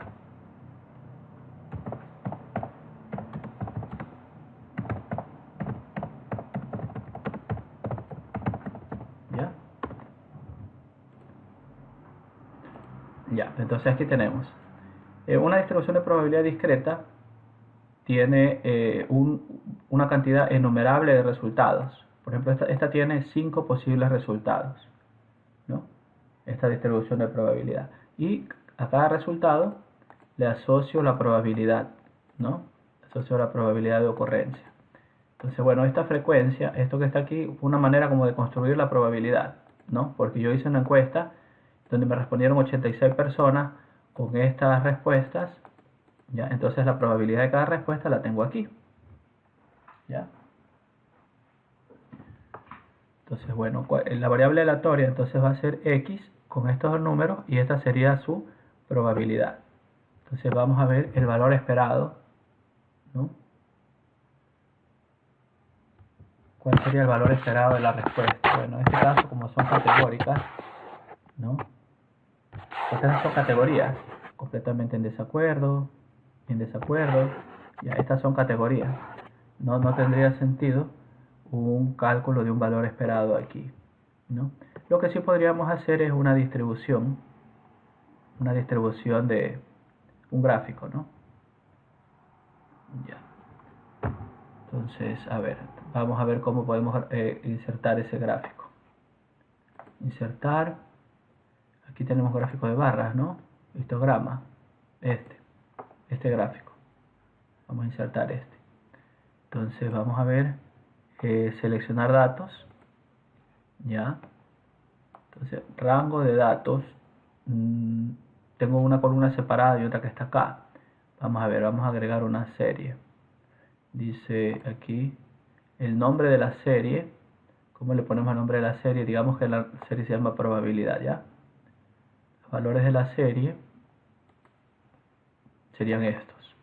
S1: ¿Ya? Ya, entonces aquí tenemos. Una distribución de probabilidad discreta tiene una cantidad enumerable de resultados. Por ejemplo, esta tiene 5 posibles resultados, ¿no? Esta distribución de probabilidad. Y a cada resultado le asocio la probabilidad, ¿no? Asocio la probabilidad de ocurrencia. Entonces, bueno, esta frecuencia, esto que está aquí, fue una manera como de construir la probabilidad, ¿no? Porque yo hice una encuesta donde me respondieron 86 personas con estas respuestas, ¿Ya? Entonces la probabilidad de cada respuesta la tengo aquí. ¿Ya? Entonces, bueno, la variable aleatoria entonces va a ser x con estos dos números y esta sería su probabilidad. Entonces vamos a ver el valor esperado, ¿no? ¿Cuál sería el valor esperado de la respuesta? Bueno, en este caso, como son categóricas, ¿no? Estas son categorías, completamente en desacuerdo, ya estas son categorías. No tendría sentido un cálculo de un valor esperado aquí, ¿no? Lo que sí podríamos hacer es una distribución de un gráfico, ¿no? Ya. Entonces, a ver, vamos a ver cómo podemos insertar ese gráfico. Insertar, aquí tenemos gráfico de barras, ¿no? Histograma, este gráfico. Vamos a insertar este. Entonces vamos a ver, seleccionar datos, ya. Entonces, rango de datos, tengo una columna separada y otra que está acá. Vamos a ver, vamos a agregar una serie. Dice aquí el nombre de la serie. ¿Cómo le ponemos el nombre de la serie? Digamos que la serie se llama probabilidad, ¿ya? Los valores de la serie serían estos.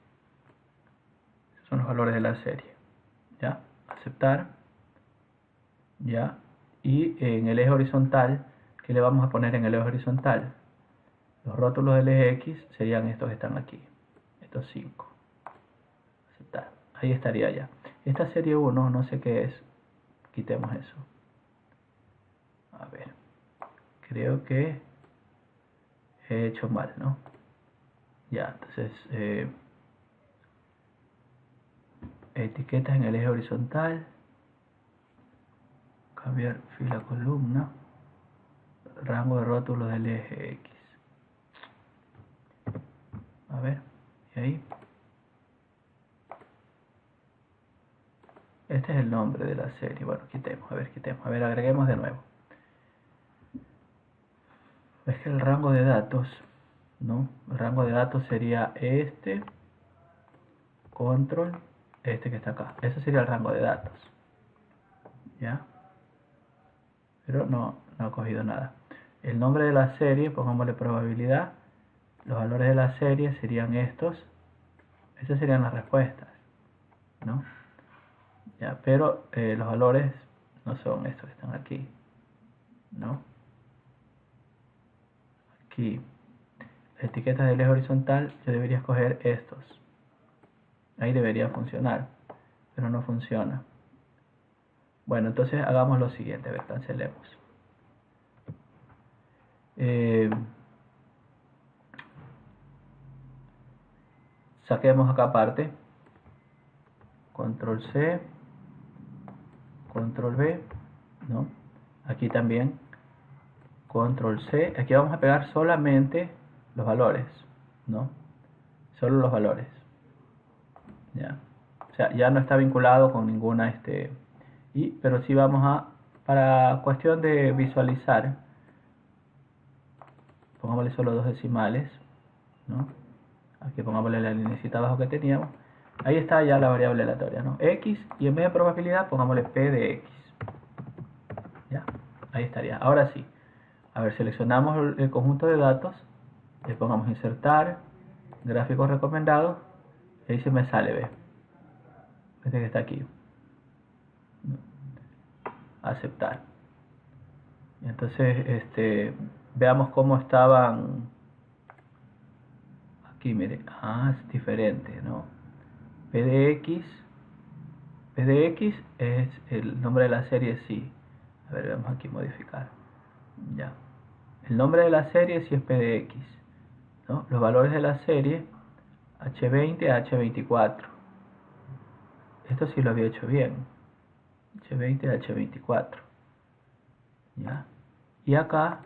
S1: Estos son los valores de la serie, ¿ya? Aceptar, ¿ya? Y en el eje horizontal, ¿qué le vamos a poner en el eje horizontal? Los rótulos del eje X serían estos que están aquí, estos 5. Aceptar, ahí estaría ya. Esta serie 1, no sé qué es, quitemos eso. A ver, creo que he hecho mal, ¿no? Ya, entonces, etiquetas en el eje horizontal, cambiar fila columna, rango de rótulos del eje X. A ver, y ahí. Este es el nombre de la serie. Bueno, quitemos, a ver, agreguemos de nuevo. Es que el rango de datos, ¿no? El rango de datos sería este, control, este que está acá. Ese sería el rango de datos. ¿Ya? Pero no ha cogido nada. El nombre de la serie, pongámosle probabilidad. Los valores de la serie serían estos. Esas serían las respuestas, ¿no? Ya, pero los valores no son estos que están aquí, ¿no? Aquí, las etiquetas del eje horizontal, yo debería escoger estos. Ahí debería funcionar, pero no funciona. Bueno, entonces hagamos lo siguiente, a ver, cancelemos. Saquemos acá aparte, control C, control V, ¿no? Aquí también, control C, aquí vamos a pegar solamente los valores, ¿no? Solo los valores, ¿ya? O sea, ya no está vinculado con ninguna, pero sí vamos a, para cuestión de visualizar, pongámosle solo dos decimales, ¿no? Aquí pongámosle la linecita abajo que teníamos. Ahí está ya la variable aleatoria, ¿no? X, y en vez de probabilidad pongámosle P de X. ¿Ya? Ahí estaría. Ahora sí. A ver, seleccionamos el conjunto de datos. Le pongamos insertar, gráficos recomendados. Y ahí se me sale, ¿ve? Este que está aquí. Aceptar. Y entonces, veamos cómo estaban. Aquí, mire. Ah, es diferente, ¿no? PDX es el nombre de la serie, sí. A ver, vamos aquí modificar. Ya. El nombre de la serie sí es PDX, ¿no? Los valores de la serie H20 a H24. Esto sí lo había hecho bien. H20 a H24. ¿Ya? Y acá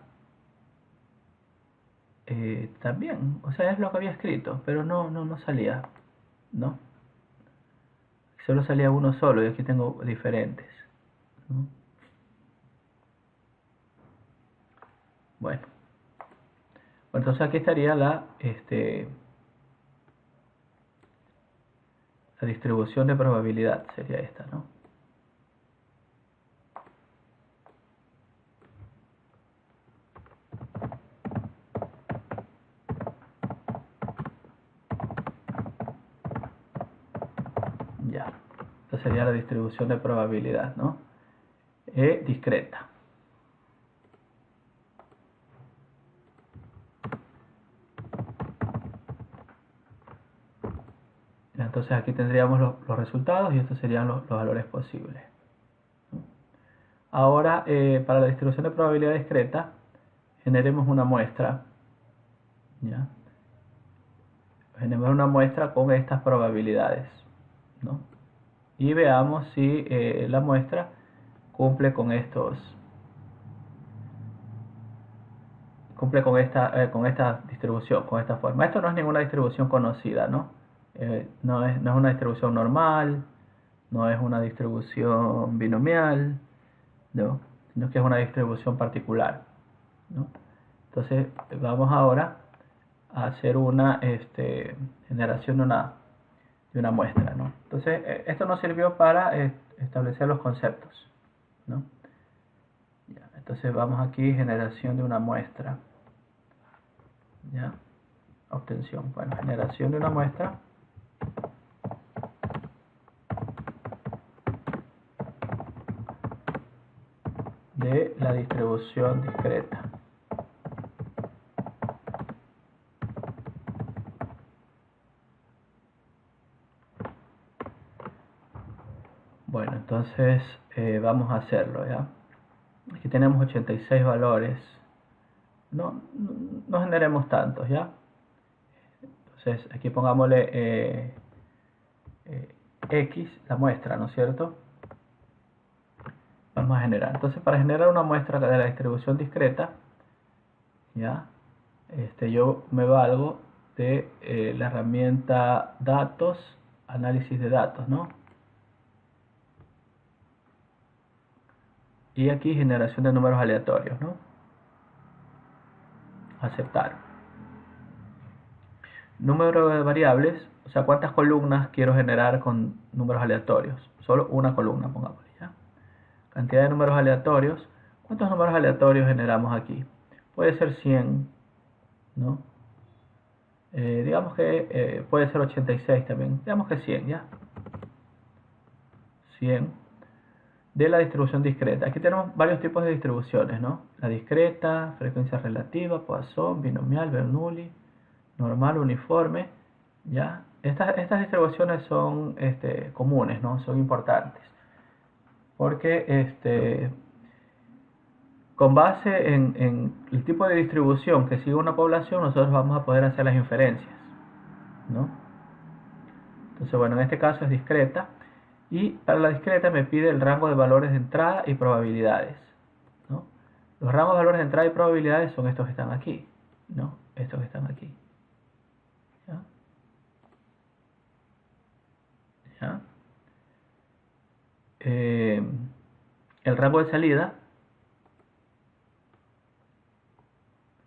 S1: también, o sea, es lo que había escrito, pero no salía, ¿no? Solo salía uno solo y aquí tengo diferentes, ¿no? Bueno, entonces aquí estaría La distribución de probabilidad sería esta, ¿no? Ya. Esta sería la distribución de probabilidad, ¿no? Discreta. Entonces aquí tendríamos los resultados y estos serían los valores posibles. Ahora, para la distribución de probabilidad discreta, generemos una muestra. ¿Ya? Generemos una muestra con estas probabilidades, ¿no? Y veamos si la muestra cumple con con esta distribución, con esta forma. Esto no es ninguna distribución conocida, ¿no? No es una distribución normal, no es una distribución binomial, ¿no? Sino que es una distribución particular, ¿no? Entonces vamos ahora a hacer una generación de una muestra, ¿no? Entonces esto nos sirvió para establecer los conceptos, ¿no? Ya, entonces vamos aquí, generación de una muestra, ¿ya? Obtención, bueno, generación de una muestra de la distribución discreta. Bueno, entonces vamos a hacerlo, ¿ya? Aquí tenemos 86 valores. No generemos tantos, ¿ya? Entonces aquí pongámosle X, la muestra, ¿no es cierto? Vamos a generar. Entonces para generar una muestra de la distribución discreta, ¿ya? Yo me valgo de la herramienta datos, análisis de datos, ¿no? Y aquí generación de números aleatorios, ¿no? Aceptar. Número de variables, o sea, cuántas columnas quiero generar con números aleatorios. Solo una columna, pongámosle, ¿ya? Cantidad de números aleatorios. ¿Cuántos números aleatorios generamos aquí? Puede ser 100, ¿no? Digamos que puede ser 86 también. Digamos que 100, ¿ya? 100 de la distribución discreta. Aquí tenemos varios tipos de distribuciones, ¿no? La discreta, frecuencia relativa, Poisson, binomial, Bernoulli, normal, uniforme, ¿ya? Estas distribuciones son comunes, ¿no? Son importantes. Porque con base en el tipo de distribución que sigue una población, nosotros vamos a poder hacer las inferencias, ¿no? Entonces, bueno, en este caso es discreta. Y para la discreta me pide el rango de valores de entrada y probabilidades, ¿no? Los rangos de valores de entrada y probabilidades son estos que están aquí, ¿no? Estos que están aquí. ¿Ya? ¿Ya? El rango de salida,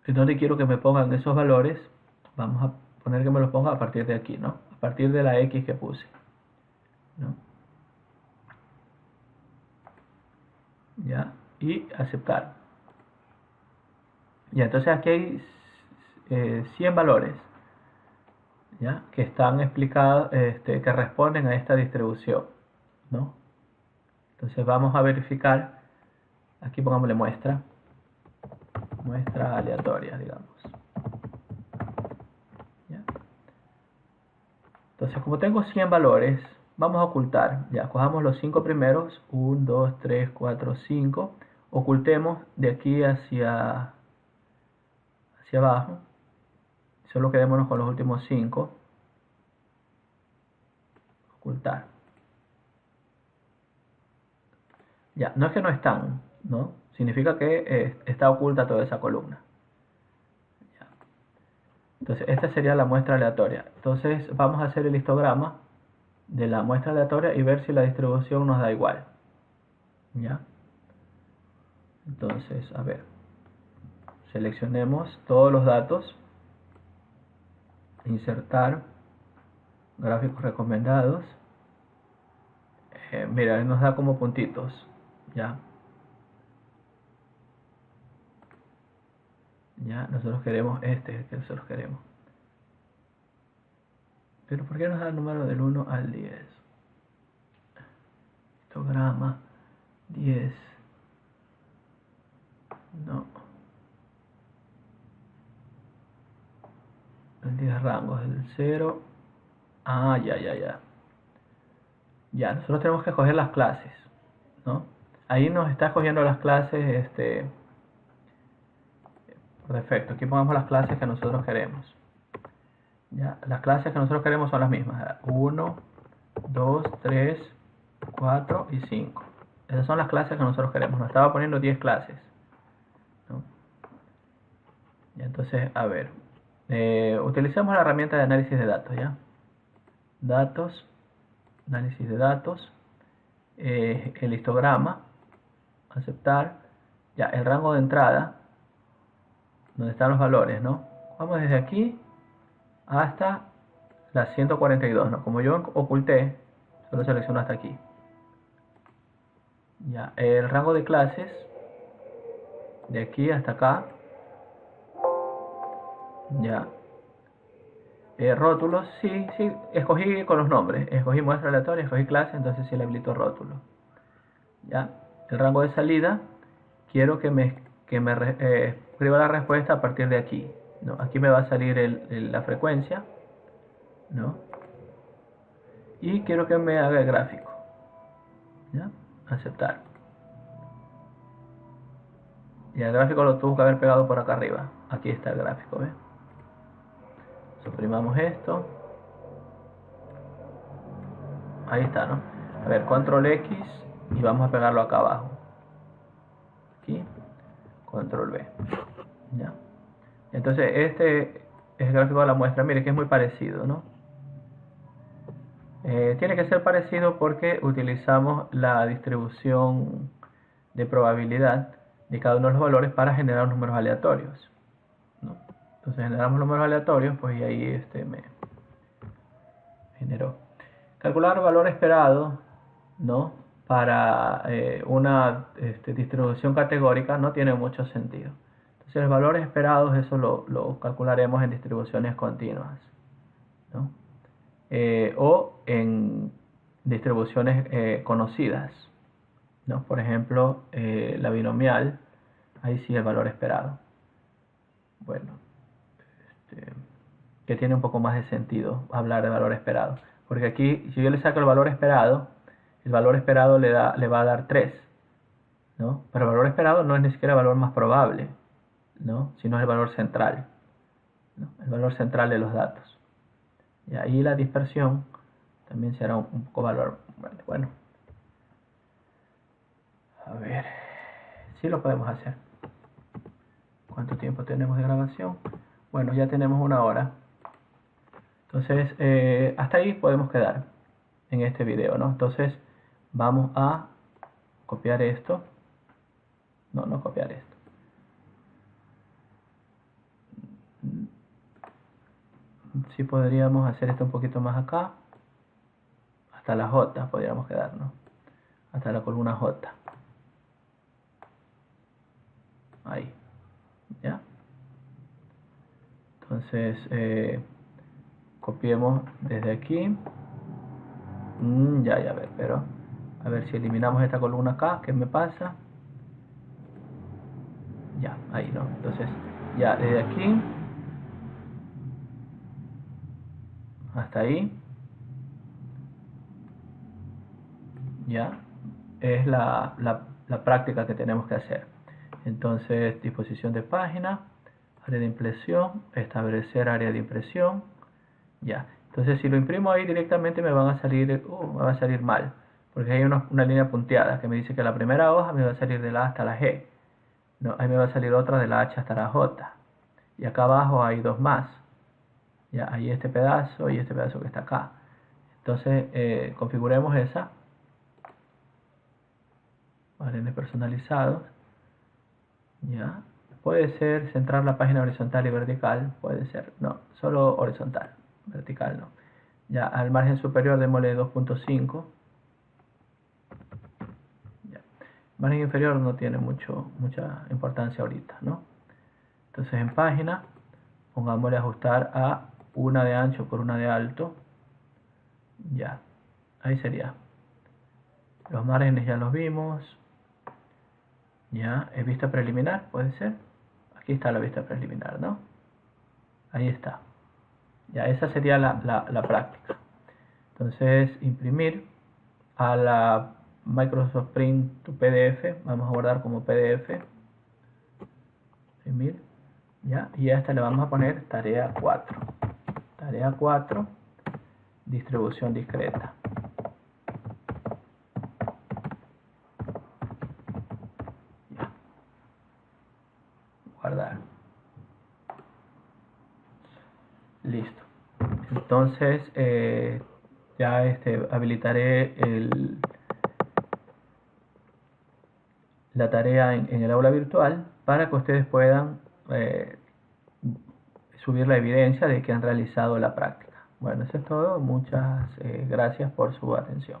S1: en donde quiero que me pongan esos valores, vamos a poner que me los ponga a partir de aquí, ¿no? A partir de la X que puse, ¿no? ¿Ya? Y aceptar. Ya, entonces aquí hay 100 valores, ¿ya? Que están explicados, que responden a esta distribución, ¿no? Entonces vamos a verificar, aquí pongámosle muestra aleatoria, digamos. ¿Ya? Entonces como tengo 100 valores, vamos a ocultar, ya, cojamos los 5 primeros, 1, 2, 3, 4, 5, ocultemos de aquí hacia abajo, solo quedémonos con los últimos 5, ocultar. Ya, no es que no están, ¿no? Significa que está oculta toda esa columna. Ya. Entonces, esta sería la muestra aleatoria. Entonces, vamos a hacer el histograma de la muestra aleatoria y ver si la distribución nos da igual. ¿Ya? Entonces, a ver. Seleccionemos todos los datos. Insertar. Gráficos recomendados. Mira, nos da como puntitos, ya. Ya, nosotros queremos este, que nosotros queremos. Pero ¿por qué nos da el número del 1 al 10? Histograma 10. No. El 10 rangos, el 0. Ah, ya. Ya, nosotros tenemos que escoger las clases, ¿no? Ahí nos está escogiendo las clases, por defecto. Aquí pongamos las clases que nosotros queremos. Ya, las clases que nosotros queremos son las mismas. 1, 2, 3, 4 y 5. Esas son las clases que nosotros queremos. Nos estaba poniendo 10 clases, ¿no? Y entonces, a ver. Utilicemos la herramienta de análisis de datos, ¿ya? Datos, análisis de datos, el histograma, aceptar, ya, el rango de entrada, donde están los valores, ¿no? Vamos desde aquí hasta la 142, ¿no? Como yo oculté, solo selecciono hasta aquí. Ya, el rango de clases, de aquí hasta acá, ya. Rótulos, sí, escogí con los nombres, escogí muestra aleatoria, escogí clase, entonces sí le habilito rótulo. Ya, el rango de salida, quiero que me escriba la respuesta a partir de aquí, ¿no? Aquí me va a salir la frecuencia, ¿no? Y quiero que me haga el gráfico, ¿ya? Aceptar. Y el gráfico lo tuvo que haber pegado por acá arriba. Aquí está el gráfico, ¿ves? Suprimamos esto. Ahí está, ¿no? A ver, control X y vamos a pegarlo acá abajo. Aquí, control V. ¿Ya? Entonces este es el gráfico de la muestra. Mire que es muy parecido, ¿no? Tiene que ser parecido porque utilizamos la distribución de probabilidad de cada uno de los valores para generar números aleatorios, ¿no? Entonces generamos números aleatorios, pues y ahí me generó. Calcular el valor esperado, ¿no? Para una distribución categórica no tiene mucho sentido. Entonces los valores esperados, eso lo calcularemos en distribuciones continuas, ¿no? O en distribuciones conocidas, ¿no? Por ejemplo, la binomial, ahí sí el valor esperado. Bueno, que tiene un poco más de sentido hablar de valor esperado. Porque aquí, si yo le saco el valor esperado le va a dar 3, ¿no? Pero el valor esperado no es ni siquiera el valor más probable, ¿no? Sino es el valor central, ¿no? El valor central de los datos. Y ahí la dispersión también será un poco valor. Bueno, a ver, sí lo podemos hacer. ¿Cuánto tiempo tenemos de grabación? Bueno, ya tenemos 1 hora. Entonces, hasta ahí podemos quedar en este video, ¿no? Entonces, vamos a copiar esto. No copiar esto. Sí podríamos hacer esto un poquito más acá. Hasta la J podríamos quedarnos. Hasta la columna J. Ahí. ¿Ya? Entonces, copiemos desde aquí. Ya, a ver, pero a ver si eliminamos esta columna acá, ¿qué me pasa? Ya, ahí no. Entonces, ya desde aquí hasta ahí, ya es la práctica que tenemos que hacer. Entonces, disposición de página, área de impresión, establecer área de impresión, ya. Entonces, si lo imprimo ahí directamente me va a salir mal, porque hay una línea punteada que me dice que la primera hoja me va a salir de la A hasta la G. No, ahí me va a salir otra de la H hasta la J. Y acá abajo hay 2 más. Ya, hay este pedazo y este pedazo que está acá. Entonces, configuremos esa. Márgenes personalizados. Ya. Puede ser centrar la página horizontal y vertical. Puede ser. No, solo horizontal. Vertical no. Ya, al margen superior démosle 2.5. Margen inferior no tiene mucha importancia ahorita, ¿no? Entonces en página, pongámosle ajustar a 1 de ancho por 1 de alto. Ya, ahí sería. Los márgenes ya los vimos. Ya, es vista preliminar, puede ser. Aquí está la vista preliminar, ¿no? Ahí está. Ya, esa sería la práctica. Entonces, imprimir a la Microsoft Print to PDF. Vamos a guardar como PDF. Imprimir. Ya, y a esta le vamos a poner tarea 4. Tarea 4, distribución discreta. Ya. Guardar. Listo. Entonces, ya habilitaré la tarea en el aula virtual para que ustedes puedan subir la evidencia de que han realizado la práctica. Bueno, eso es todo. Muchas gracias por su atención.